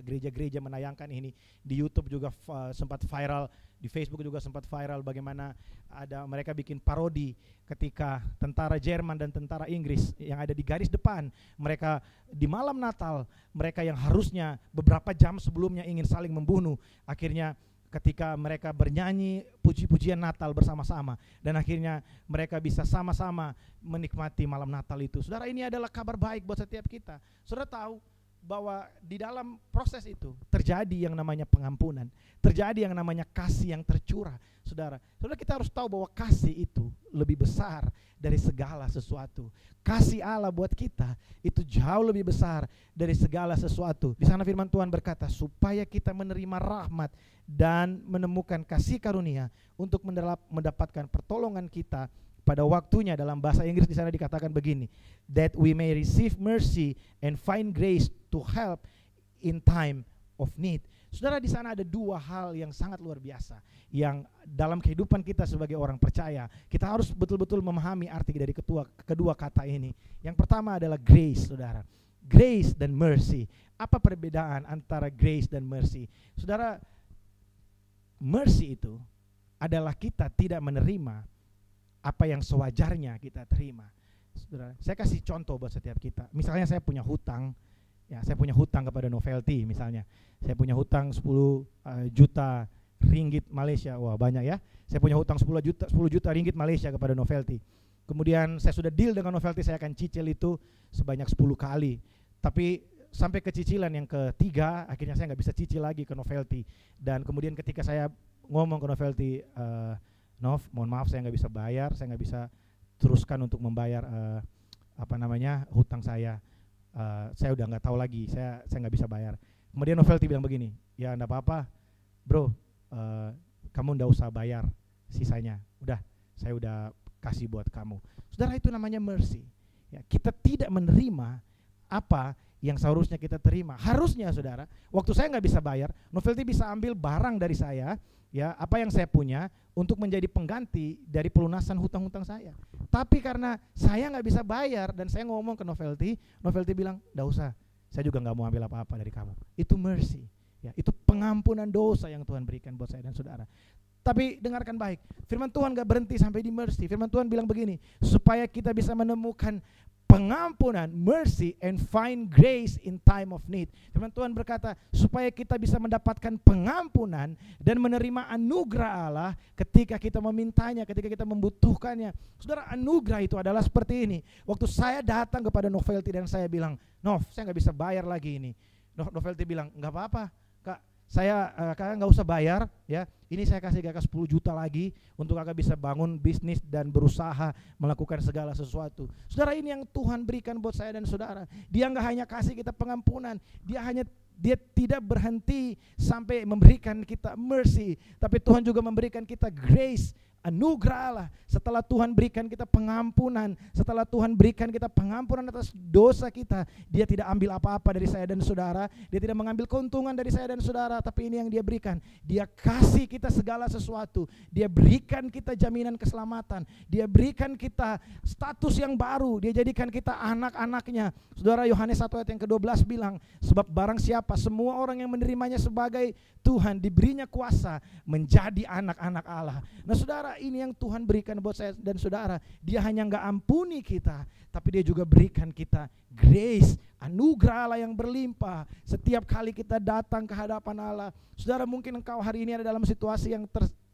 gereja-gereja menayangkan ini. Di YouTube juga sempat viral, di Facebook juga sempat viral bagaimana ada mereka bikin parodi ketika tentara Jerman dan tentara Inggris yang ada di garis depan. Mereka di malam Natal, mereka yang harusnya beberapa jam sebelumnya ingin saling membunuh, akhirnya ketika mereka bernyanyi puji-pujian Natal bersama-sama, dan akhirnya mereka bisa sama-sama menikmati malam Natal itu. Saudara, ini adalah kabar baik buat setiap kita. Saudara tahu bahwa di dalam proses itu terjadi yang namanya pengampunan, terjadi yang namanya kasih yang tercurah. Saudara, kita harus tahu bahwa kasih itu lebih besar dari segala sesuatu. Kasih Allah buat kita itu jauh lebih besar dari segala sesuatu. Di sana firman Tuhan berkata, supaya kita menerima rahmat dan menemukan kasih karunia untuk mendapatkan pertolongan kita pada waktunya. Dalam bahasa Inggris di sana dikatakan begini, that we may receive mercy and find grace to help in time of need. Saudara, di sana ada dua hal yang sangat luar biasa yang dalam kehidupan kita sebagai orang percaya kita harus betul-betul memahami arti dari kedua kata ini. Yang pertama adalah grace, saudara. Grace dan mercy. Apa perbedaan antara grace dan mercy? Saudara, mercy itu adalah kita tidak menerima apa yang sewajarnya kita terima. Saudara, saya kasih contoh buat setiap kita. Misalnya saya punya hutang. Ya, saya punya hutang kepada Novelty misalnya. Saya punya hutang 10 juta ringgit Malaysia. Wah, banyak ya. Saya punya hutang 10 juta ringgit Malaysia kepada Novelty. Kemudian saya sudah deal dengan Novelty, saya akan cicil itu sebanyak 10 kali. Tapi sampai ke cicilan yang ketiga, akhirnya saya nggak bisa cicil lagi ke Novelty. Dan kemudian ketika saya ngomong ke Novelty, Nov, mohon maaf saya nggak bisa bayar, saya nggak bisa teruskan untuk membayar hutang saya. Saya udah nggak tahu lagi, saya nggak bisa bayar. Kemudian Novelty bilang begini, ya enggak apa-apa bro, kamu nggak usah bayar sisanya, udah saya udah kasih buat kamu. Saudara, itu namanya mercy. Ya, kita tidak menerima apa yang seharusnya kita terima. Harusnya saudara, waktu saya nggak bisa bayar, Novelty bisa ambil barang dari saya, ya apa yang saya punya untuk menjadi pengganti dari pelunasan hutang-hutang saya. Tapi karena saya nggak bisa bayar dan saya ngomong ke Novelty, Novelty bilang, nggak usah, saya juga nggak mau ambil apa-apa dari kamu. Itu mercy, ya itu pengampunan dosa yang Tuhan berikan buat saya dan saudara. Tapi dengarkan baik, firman Tuhan nggak berhenti sampai di mercy. Firman Tuhan bilang begini, supaya kita bisa menemukan pengampunan, mercy, and find grace in time of need. Firman Tuhan berkata, supaya kita bisa mendapatkan pengampunan dan menerima anugerah Allah ketika kita memintanya, ketika kita membutuhkannya. Saudara, anugerah itu adalah seperti ini. Waktu saya datang kepada Novelty dan saya bilang, Nov, saya nggak bisa bayar lagi ini. Novelty bilang, nggak apa-apa, Kak. Saya kakak nggak usah bayar, ya. Ini saya kasih kakak 10 juta lagi untuk kakak bisa bangun bisnis dan berusaha melakukan segala sesuatu. Saudara, ini yang Tuhan berikan buat saya dan saudara. Dia nggak hanya kasih kita pengampunan, dia tidak berhenti sampai memberikan kita mercy, tapi Tuhan juga memberikan kita grace, anugerah Allah. Setelah Tuhan berikan kita pengampunan, setelah Tuhan berikan kita pengampunan atas dosa kita, dia tidak ambil apa-apa dari saya dan saudara, dia tidak mengambil keuntungan dari saya dan saudara, tapi ini yang dia berikan. Dia kasih kita segala sesuatu, dia berikan kita jaminan keselamatan, dia berikan kita status yang baru, dia jadikan kita anak-anaknya. Saudara, Yohanes 1 ayat yang ke-12 bilang, sebab barang siapa, semua orang yang menerimanya sebagai Tuhan, diberinya kuasa menjadi anak-anak Allah. Nah saudara, ini yang Tuhan berikan buat saya dan saudara. Dia hanya nggak ampuni kita, tapi dia juga berikan kita grace, anugerah Allah yang berlimpah. Setiap kali kita datang ke hadapan Allah, saudara, mungkin engkau hari ini ada dalam situasi yang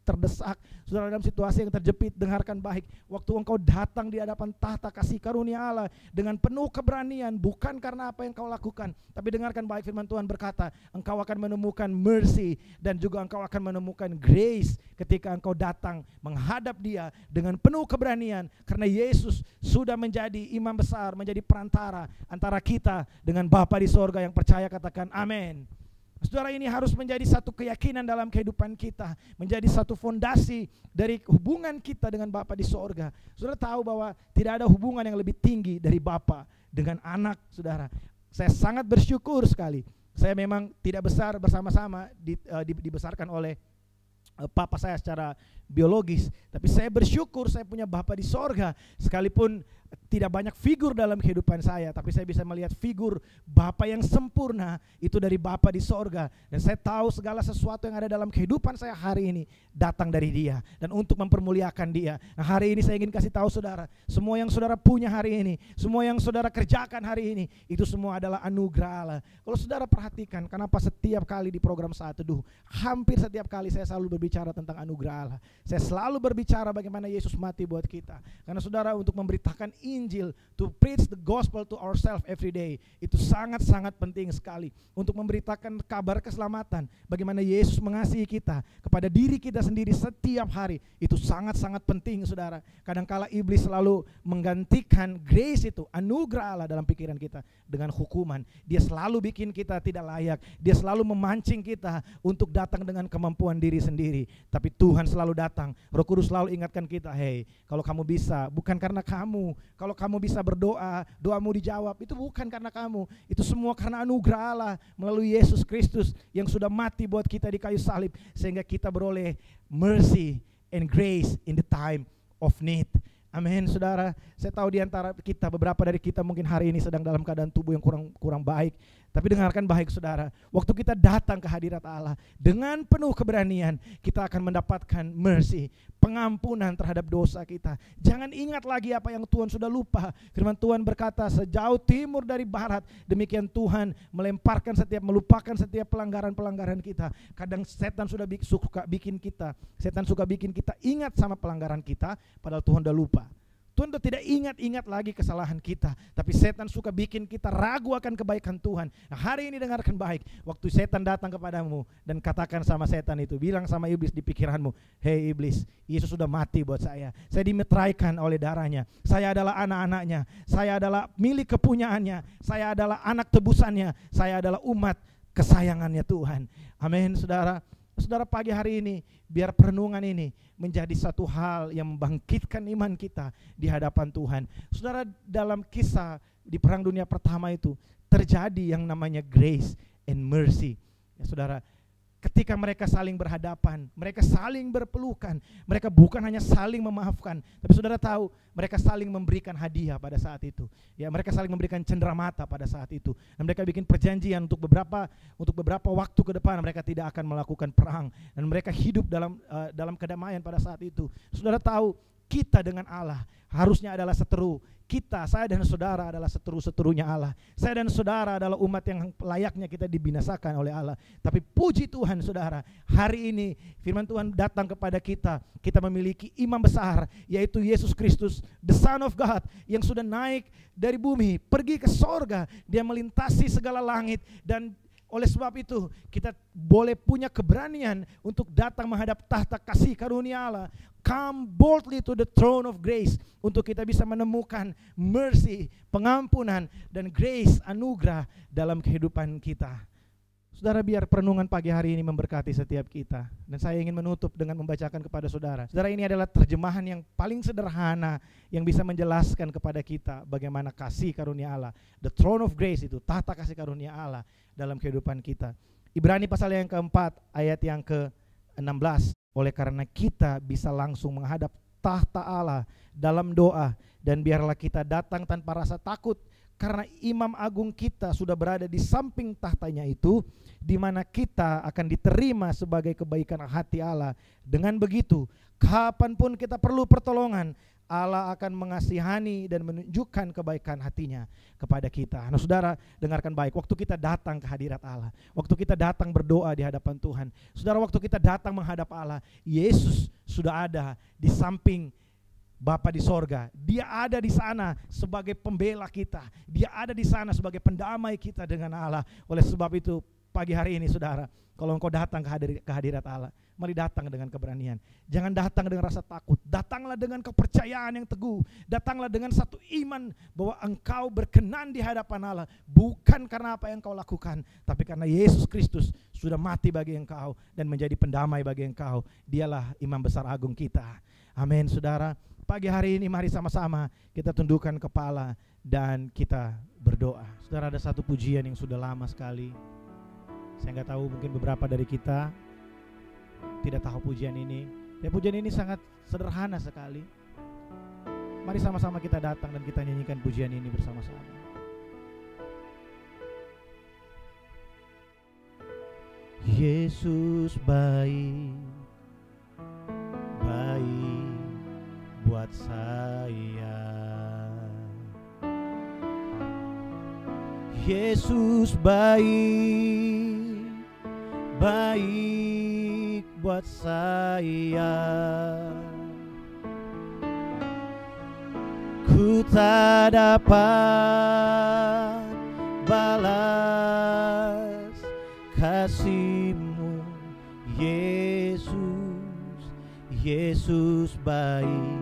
terdesak, saudara, dalam situasi yang terjepit. Dengarkan baik, waktu engkau datang di hadapan tahta kasih karunia Allah dengan penuh keberanian, bukan karena apa yang kau lakukan, tapi dengarkan baik, firman Tuhan berkata, engkau akan menemukan mercy dan juga engkau akan menemukan grace ketika engkau datang menghadap dia dengan penuh keberanian, karena Yesus sudah menjadi imam besar, menjadi perantara antara kita dengan Bapa di sorga. Yang percaya katakan amin. Saudara, ini harus menjadi satu keyakinan dalam kehidupan kita, menjadi satu fondasi dari hubungan kita dengan Bapa di sorga. Saudara tahu bahwa tidak ada hubungan yang lebih tinggi dari Bapa dengan anak, saudara. Saya sangat bersyukur sekali. Saya memang tidak besar bersama-sama, dibesarkan oleh papa saya secara biologis, tapi saya bersyukur saya punya Bapa di sorga. Sekalipun tidak banyak figur dalam kehidupan saya, tapi saya bisa melihat figur Bapa yang sempurna itu dari Bapa di sorga. Dan saya tahu segala sesuatu yang ada dalam kehidupan saya hari ini datang dari Dia dan untuk mempermuliakan Dia. Nah, hari ini saya ingin kasih tahu saudara, semua yang saudara punya hari ini, semua yang saudara kerjakan hari ini, itu semua adalah anugerah Allah. Kalau saudara perhatikan, kenapa setiap kali di program Saat Teduh, hampir setiap kali saya selalu berbicara tentang anugerah Allah. Saya selalu berbicara bagaimana Yesus mati buat kita. Karena saudara, untuk memberitakan Injil, to preach the gospel to ourselves every day, itu sangat-sangat penting sekali. Untuk memberitakan kabar keselamatan, bagaimana Yesus mengasihi kita kepada diri kita sendiri setiap hari, itu sangat-sangat penting saudara. Kadangkala iblis selalu menggantikan grace itu, anugerah Allah dalam pikiran kita, dengan hukuman. Dia selalu bikin kita tidak layak, dia selalu memancing kita untuk datang dengan kemampuan diri sendiri. Tapi Tuhan selalu datang, Roh Kudus selalu ingatkan kita, hey, kalau kamu bisa, bukan karena kamu. Kalau kamu bisa berdoa, doamu dijawab, itu bukan karena kamu. Itu semua karena anugerah Allah melalui Yesus Kristus yang sudah mati buat kita di kayu salib, sehingga kita beroleh mercy and grace in the time of need. Amin, saudara. Saya tahu di antara kita, beberapa dari kita mungkin hari ini sedang dalam keadaan tubuh yang kurang baik. Tapi dengarkan baik, saudara. Waktu kita datang ke hadirat Allah dengan penuh keberanian, kita akan mendapatkan mercy, pengampunan terhadap dosa kita. Jangan ingat lagi apa yang Tuhan sudah lupa. Firman Tuhan berkata, sejauh timur dari barat, demikian Tuhan melupakan setiap pelanggaran-pelanggaran kita. Kadang setan suka bikin kita ingat sama pelanggaran kita, padahal Tuhan udah lupa. Tuhan tidak ingat-ingat lagi kesalahan kita, tapi setan suka bikin kita ragu akan kebaikan Tuhan. Nah, hari ini dengarkan baik, waktu setan datang kepadamu dan katakan sama setan itu, bilang sama iblis di pikiranmu, hei iblis, Yesus sudah mati buat saya dimeteraikan oleh darahnya, saya adalah anak-anaknya, saya adalah milik kepunyaannya, saya adalah anak tebusannya, saya adalah umat kesayangannya Tuhan. Amin, saudara. Saudara, pagi hari ini biar perenungan ini menjadi satu hal yang membangkitkan iman kita di hadapan Tuhan. Saudara, dalam kisah di Perang Dunia Pertama itu terjadi yang namanya grace and mercy. Ya, saudara, ketika mereka saling berhadapan, mereka saling berpelukan, mereka bukan hanya saling memaafkan, tapi saudara tahu mereka saling memberikan hadiah pada saat itu. Ya, mereka saling memberikan cenderamata pada saat itu. Dan mereka bikin perjanjian untuk beberapa waktu ke depan mereka tidak akan melakukan perang, dan mereka hidup dalam kedamaian pada saat itu. Saudara tahu, kita dengan Allah harusnya adalah seteru. Saya dan saudara adalah seteru-seterunya Allah. Saya dan saudara adalah umat yang layaknya kita dibinasakan oleh Allah. Tapi puji Tuhan, saudara, hari ini firman Tuhan datang kepada kita. Kita memiliki imam besar, yaitu Yesus Kristus, the Son of God, yang sudah naik dari bumi, pergi ke sorga. Dia melintasi segala langit, dan oleh sebab itu kita boleh punya keberanian untuk datang menghadap tahta kasih karunia Allah. Come boldly to the throne of grace, untuk kita bisa menemukan mercy, pengampunan, dan grace, anugerah dalam kehidupan kita. Saudara, biar perenungan pagi hari ini memberkati setiap kita. Dan saya ingin menutup dengan membacakan kepada saudara. Saudara, ini adalah terjemahan yang paling sederhana yang bisa menjelaskan kepada kita bagaimana kasih karunia Allah. The throne of grace itu, tahta kasih karunia Allah dalam kehidupan kita. Ibrani pasal yang keempat, ayat yang ke-16. Oleh karena kita bisa langsung menghadap tahta Allah dalam doa, dan biarlah kita datang tanpa rasa takut, karena imam agung kita sudah berada di samping tahtanya itu, di mana kita akan diterima sebagai kebaikan hati Allah. Dengan begitu, kapanpun kita perlu pertolongan, Allah akan mengasihani dan menunjukkan kebaikan hatinya kepada kita. Nah, saudara, dengarkan baik. Waktu kita datang ke hadirat Allah, waktu kita datang berdoa di hadapan Tuhan, saudara, waktu kita datang menghadap Allah, Yesus sudah ada di samping Bapa di sorga. Dia ada di sana sebagai pembela kita. Dia ada di sana sebagai pendamai kita dengan Allah. Oleh sebab itu, pagi hari ini, saudara, kalau engkau datang ke hadirat Allah, mari datang dengan keberanian. Jangan datang dengan rasa takut. Datanglah dengan kepercayaan yang teguh. Datanglah dengan satu iman bahwa engkau berkenan di hadapan Allah, bukan karena apa yang kau lakukan, tapi karena Yesus Kristus sudah mati bagi engkau dan menjadi pendamai bagi engkau. Dialah imam besar agung kita. Amin, saudara. Pagi hari ini mari sama-sama kita tundukkan kepala dan kita berdoa. Saudara, ada satu pujian yang sudah lama sekali. Saya nggak tahu, mungkin beberapa dari kita tidak tahu pujian ini. Ya, pujian ini sangat sederhana sekali. Mari sama-sama kita datang dan kita nyanyikan pujian ini bersama-sama. Yesus baik, baik buat saya. Yesus baik, baik buat saya. Ku tak dapat balas kasih-Mu, Yesus. Yesus baik,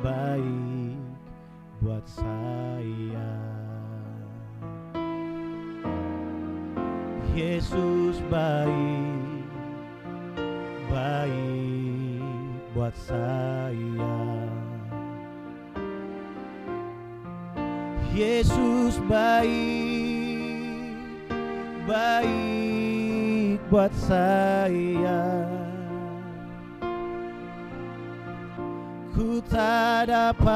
baik buat saya. Yesus baik, baik baik buat saya. Yesus baik, baik buat saya. Ku tak dapat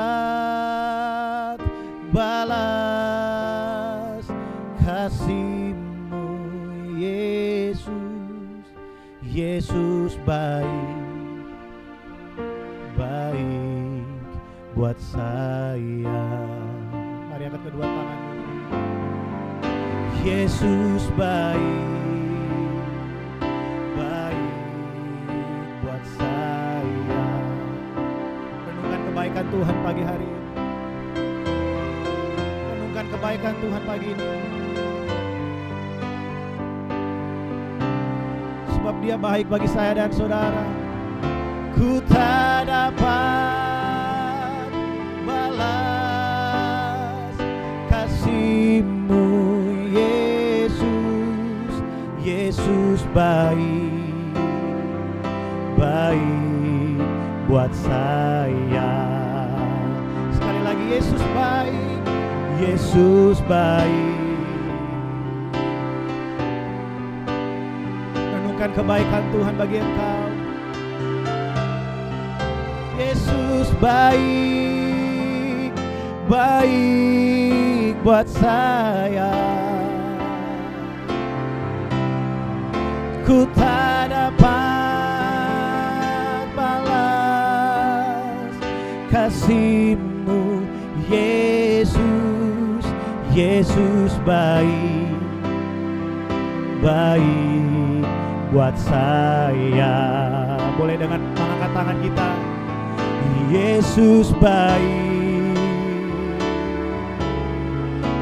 balas kasih-Mu, Yesus. Yesus baik, baik buat saya. Mari angkat kedua tangan. Yesus baik, baik buat saya. Renungkan kebaikan Tuhan pagi hari ini. Renungkan kebaikan Tuhan pagi ini. Sebab Dia baik bagi saya dan saudara. Ku tak dapat balas kasih-Mu, Yesus. Yesus baik, baik buat saya. Sekali lagi, Yesus baik, Yesus baik. Renungkan kebaikan Tuhan bagi engkau. Yesus baik, baik buat saya. Ku tak dapat balas kasih-Mu, Yesus. Yesus baik, baik buat saya. Boleh dengan mengangkat tangan kita. Yesus baik.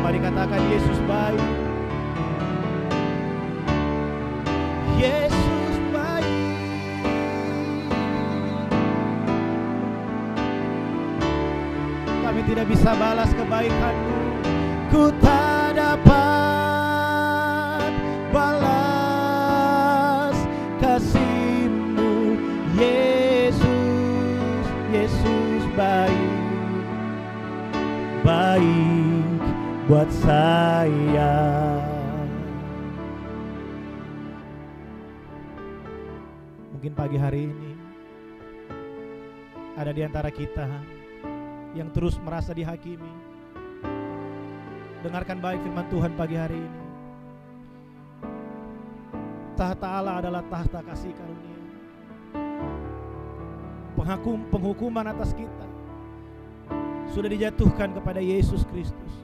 Mari katakan Yesus baik. Yesus baik. Kami tidak bisa balas kebaikan-Mu. Ku tak dapat balas kasih-Mu, Yesus. Yesus baik, baik buat saya. Mungkin pagi hari ini ada di antara kita yang terus merasa dihakimi. Dengarkan baik firman Tuhan pagi hari ini. Tahta Allah adalah tahta kasih karunia. Penghukuman atas kita sudah dijatuhkan kepada Yesus Kristus.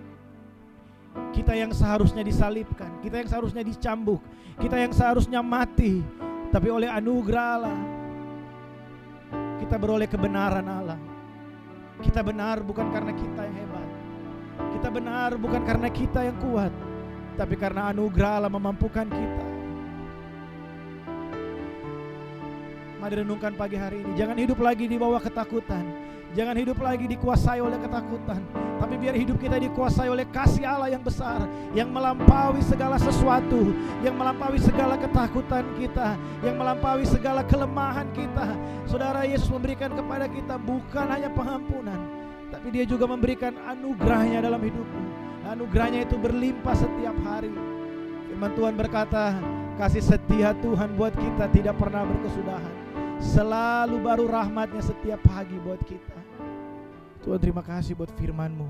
Kita yang seharusnya disalibkan, kita yang seharusnya dicambuk, kita yang seharusnya mati, tapi oleh anugerah Allah kita beroleh kebenaran Allah. Kita benar bukan karena kita yang hebat, kita benar bukan karena kita yang kuat, tapi karena anugerah Allah memampukan kita. Mari renungkan pagi hari ini. Jangan hidup lagi di bawah ketakutan. Jangan hidup lagi dikuasai oleh ketakutan. Tapi biar hidup kita dikuasai oleh kasih Allah yang besar, yang melampaui segala sesuatu, yang melampaui segala ketakutan kita, yang melampaui segala kelemahan kita. Saudara, Yesus memberikan kepada kita bukan hanya pengampunan, tapi Dia juga memberikan anugerahnya dalam hidupmu. Anugerahnya itu berlimpah setiap hari. Firman Tuhan berkata, kasih setia Tuhan buat kita tidak pernah berkesudahan. Selalu baru rahmatnya setiap pagi buat kita. Tuhan, terima kasih buat firman-Mu.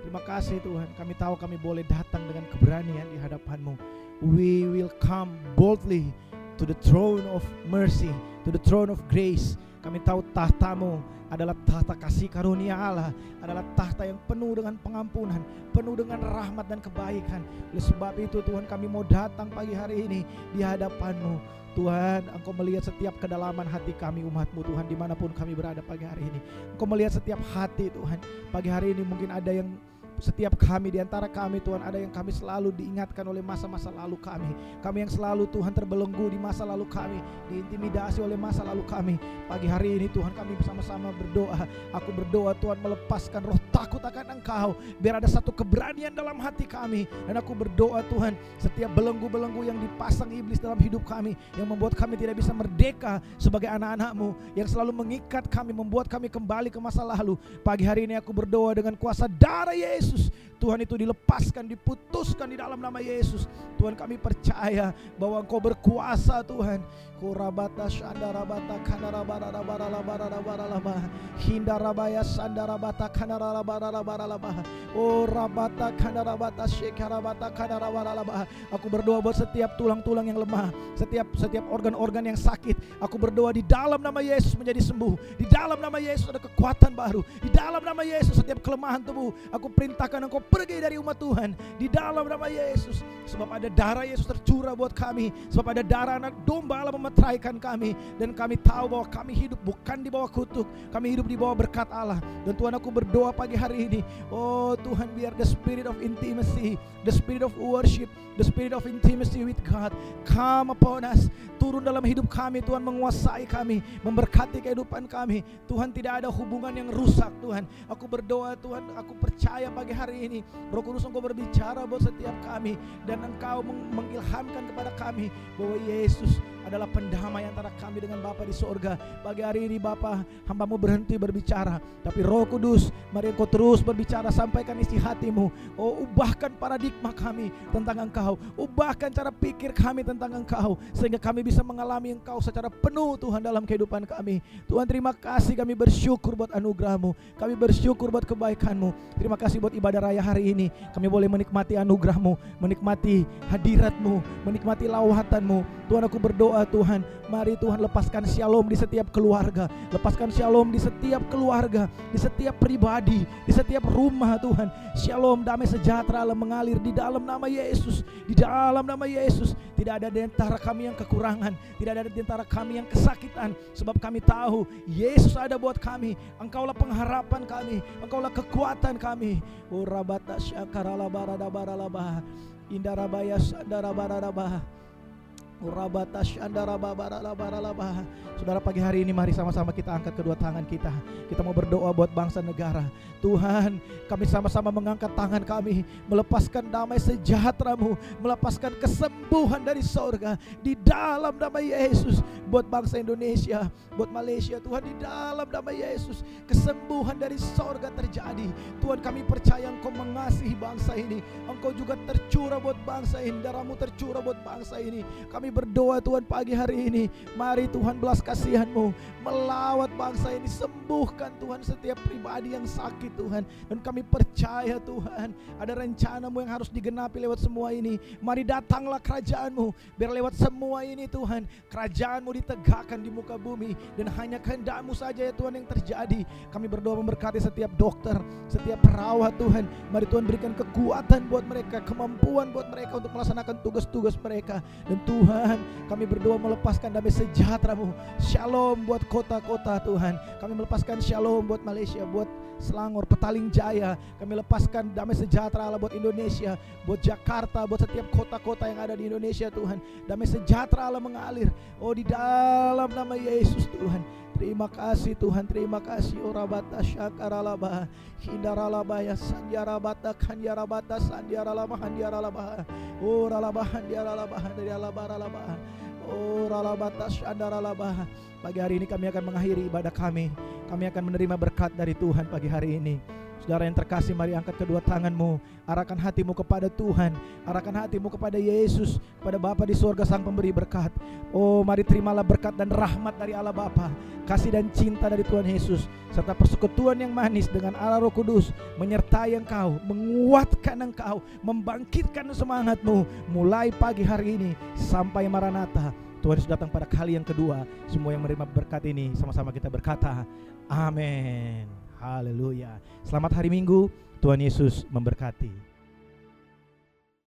Terima kasih Tuhan, kami tahu kami boleh datang dengan keberanian di hadapan-Mu. We will come boldly to the throne of mercy, to the throne of grace. Kami tahu tahta-Mu adalah tahta kasih karunia Allah, adalah tahta yang penuh dengan pengampunan, penuh dengan rahmat dan kebaikan. Oleh sebab itu Tuhan, kami mau datang pagi hari ini di hadapan-Mu. Tuhan, Engkau melihat setiap kedalaman hati kami umat-Mu Tuhan, dimanapun kami berada pagi hari ini. Engkau melihat setiap hati Tuhan. Pagi hari ini mungkin ada yang setiap kami di antara kami Tuhan, ada yang kami selalu diingatkan oleh masa-masa lalu kami. Kami yang selalu Tuhan terbelenggu di masa lalu kami, diintimidasi oleh masa lalu kami. Pagi hari ini Tuhan, kami bersama-sama berdoa. Aku berdoa Tuhan, melepaskan roh takut akan Engkau. Biar ada satu keberanian dalam hati kami. Dan aku berdoa Tuhan, setiap belenggu-belenggu yang dipasang iblis dalam hidup kami, yang membuat kami tidak bisa merdeka sebagai anak-anak-Mu, yang selalu mengikat kami, membuat kami kembali ke masa lalu, pagi hari ini aku berdoa dengan kuasa darah Yesus, Tuhan, itu dilepaskan, diputuskan di dalam nama Yesus. Tuhan, kami percaya bahwa Engkau berkuasa Tuhan. Kurabata shandarabata kanarabarabarabarabarabarabah hindarabaya sandarabata kanarabarabarabarabah oh rabata kanarabata shekarabata kanarabarabah. Aku berdoa buat setiap tulang-tulang yang lemah, setiap organ-organ yang sakit. Aku berdoa di dalam nama Yesus menjadi sembuh. Di dalam nama Yesus ada kekuatan baru. Di dalam nama Yesus setiap kelemahan tubuh aku perintahkan Engkau pergi dari umat Tuhan. Di dalam nama Yesus, sebab ada darah Yesus tercurah buat kami, sebab ada darah anak domba Allah meteraikan kami, dan kami tahu bahwa kami hidup bukan di bawah kutuk, kami hidup di bawah berkat Allah. Dan Tuhan, aku berdoa pagi hari ini, oh Tuhan, biar the spirit of intimacy, the spirit of worship, the spirit of intimacy with God come upon us, turun dalam hidup kami Tuhan, menguasai kami, memberkati kehidupan kami. Tuhan, tidak ada hubungan yang rusak Tuhan. Aku berdoa Tuhan, aku percaya pagi hari ini Roh Kudus Engkau berbicara buat setiap kami, dan Engkau mengilhamkan kepada kami bahwa Yesus adalah pendamai antara kami dengan Bapa di sorga. Pagi hari ini Bapa, hamba-Mu berhenti berbicara, tapi Roh Kudus, mari Engkau terus berbicara, sampaikan isi hati-Mu. Oh, ubahkan paradigma kami tentang Engkau, ubahkan cara pikir kami tentang Engkau, sehingga kami bisa mengalami Engkau secara penuh Tuhan dalam kehidupan kami. Tuhan, terima kasih, kami bersyukur buat anugerah-Mu, kami bersyukur buat kebaikan-Mu. Terima kasih buat ibadah raya hari ini, kami boleh menikmati anugerah-Mu, menikmati hadirat-Mu, menikmati lawatan-Mu. Tuhan, aku berdoa Tuhan, mari Tuhan lepaskan shalom di setiap keluarga, lepaskan shalom di setiap keluarga, di setiap pribadi, di setiap rumah Tuhan. Shalom, damai sejahtera Allah mengalir di dalam nama Yesus, di dalam nama Yesus. Tidak ada di antara kami yang kekurangan, tidak ada di antara kami yang kesakitan, sebab kami tahu Yesus ada buat kami. Engkaulah pengharapan kami, Engkaulah kekuatan kami. Urabata syakarala barada baralabah indarabaya sandarabarabaha urabata syandarabarabaha. Saudara, pagi hari ini mari sama-sama kita angkat kedua tangan kita. Kita mau berdoa buat bangsa negara. Tuhan, kami sama-sama mengangkat tangan kami, melepaskan damai sejahtera-Mu, melepaskan kesembuhan dari sorga di dalam nama Yesus. Buat bangsa Indonesia, buat Malaysia Tuhan, di dalam nama Yesus kesembuhan dari sorga terjadi. Tuhan, kami percaya Engkau mengasihi bangsa ini, Engkau juga tercurah buat bangsa ini, darah-Mu tercurah buat bangsa ini. Kami berdoa Tuhan pagi hari ini, mari Tuhan belas kasihan-Mu melawat bangsa ini, sembuhkan Tuhan setiap pribadi yang sakit Tuhan. Dan kami percaya Tuhan, ada rencana-Mu yang harus digenapi lewat semua ini. Mari datanglah kerajaan-Mu, biar lewat semua ini Tuhan, kerajaan-Mu ditegakkan di muka bumi, dan hanya kehendak-Mu saja ya Tuhan yang terjadi. Kami berdoa memberkati setiap dokter, setiap perawat Tuhan. Mari Tuhan berikan kekuatan buat mereka, kemampuan buat mereka untuk melaksanakan tugas-tugas mereka. Dan Tuhan, kami berdoa melepaskan damai sejahtera-Mu, shalom buat kota-kota Tuhan. Kami melepaskan shalom buat Malaysia, buat Selangor, Petaling Jaya. Kami lepaskan damai sejahtera Allah buat Indonesia, buat Jakarta, buat setiap kota-kota yang ada di Indonesia Tuhan. Damai sejahtera Allah mengalir, oh di dalam nama Yesus Tuhan. Terima kasih Tuhan, terima kasih. Orabata syakaralabah hindaralabah ya sandiarabata kandiarabata sandiaralabah handiaralabah oralabah handiaralabah handiaralabah oralabata syandaralabah. Pagi hari ini kami akan mengakhiri ibadah kami. Kami akan menerima berkat dari Tuhan pagi hari ini. Saudara yang terkasih, mari angkat kedua tanganmu, arahkan hatimu kepada Tuhan, arahkan hatimu kepada Yesus, kepada Bapa di surga sang pemberi berkat. Oh, mari terimalah berkat dan rahmat dari Allah Bapa, kasih dan cinta dari Tuhan Yesus, serta persekutuan yang manis dengan Allah Roh Kudus menyertai engkau, menguatkan engkau, membangkitkan semangatmu mulai pagi hari ini sampai Maranatha. Tuhan Yesus datang pada kali yang kedua. Semua yang menerima berkat ini sama-sama kita berkata amin. Haleluya. Selamat hari Minggu, Tuhan Yesus memberkati.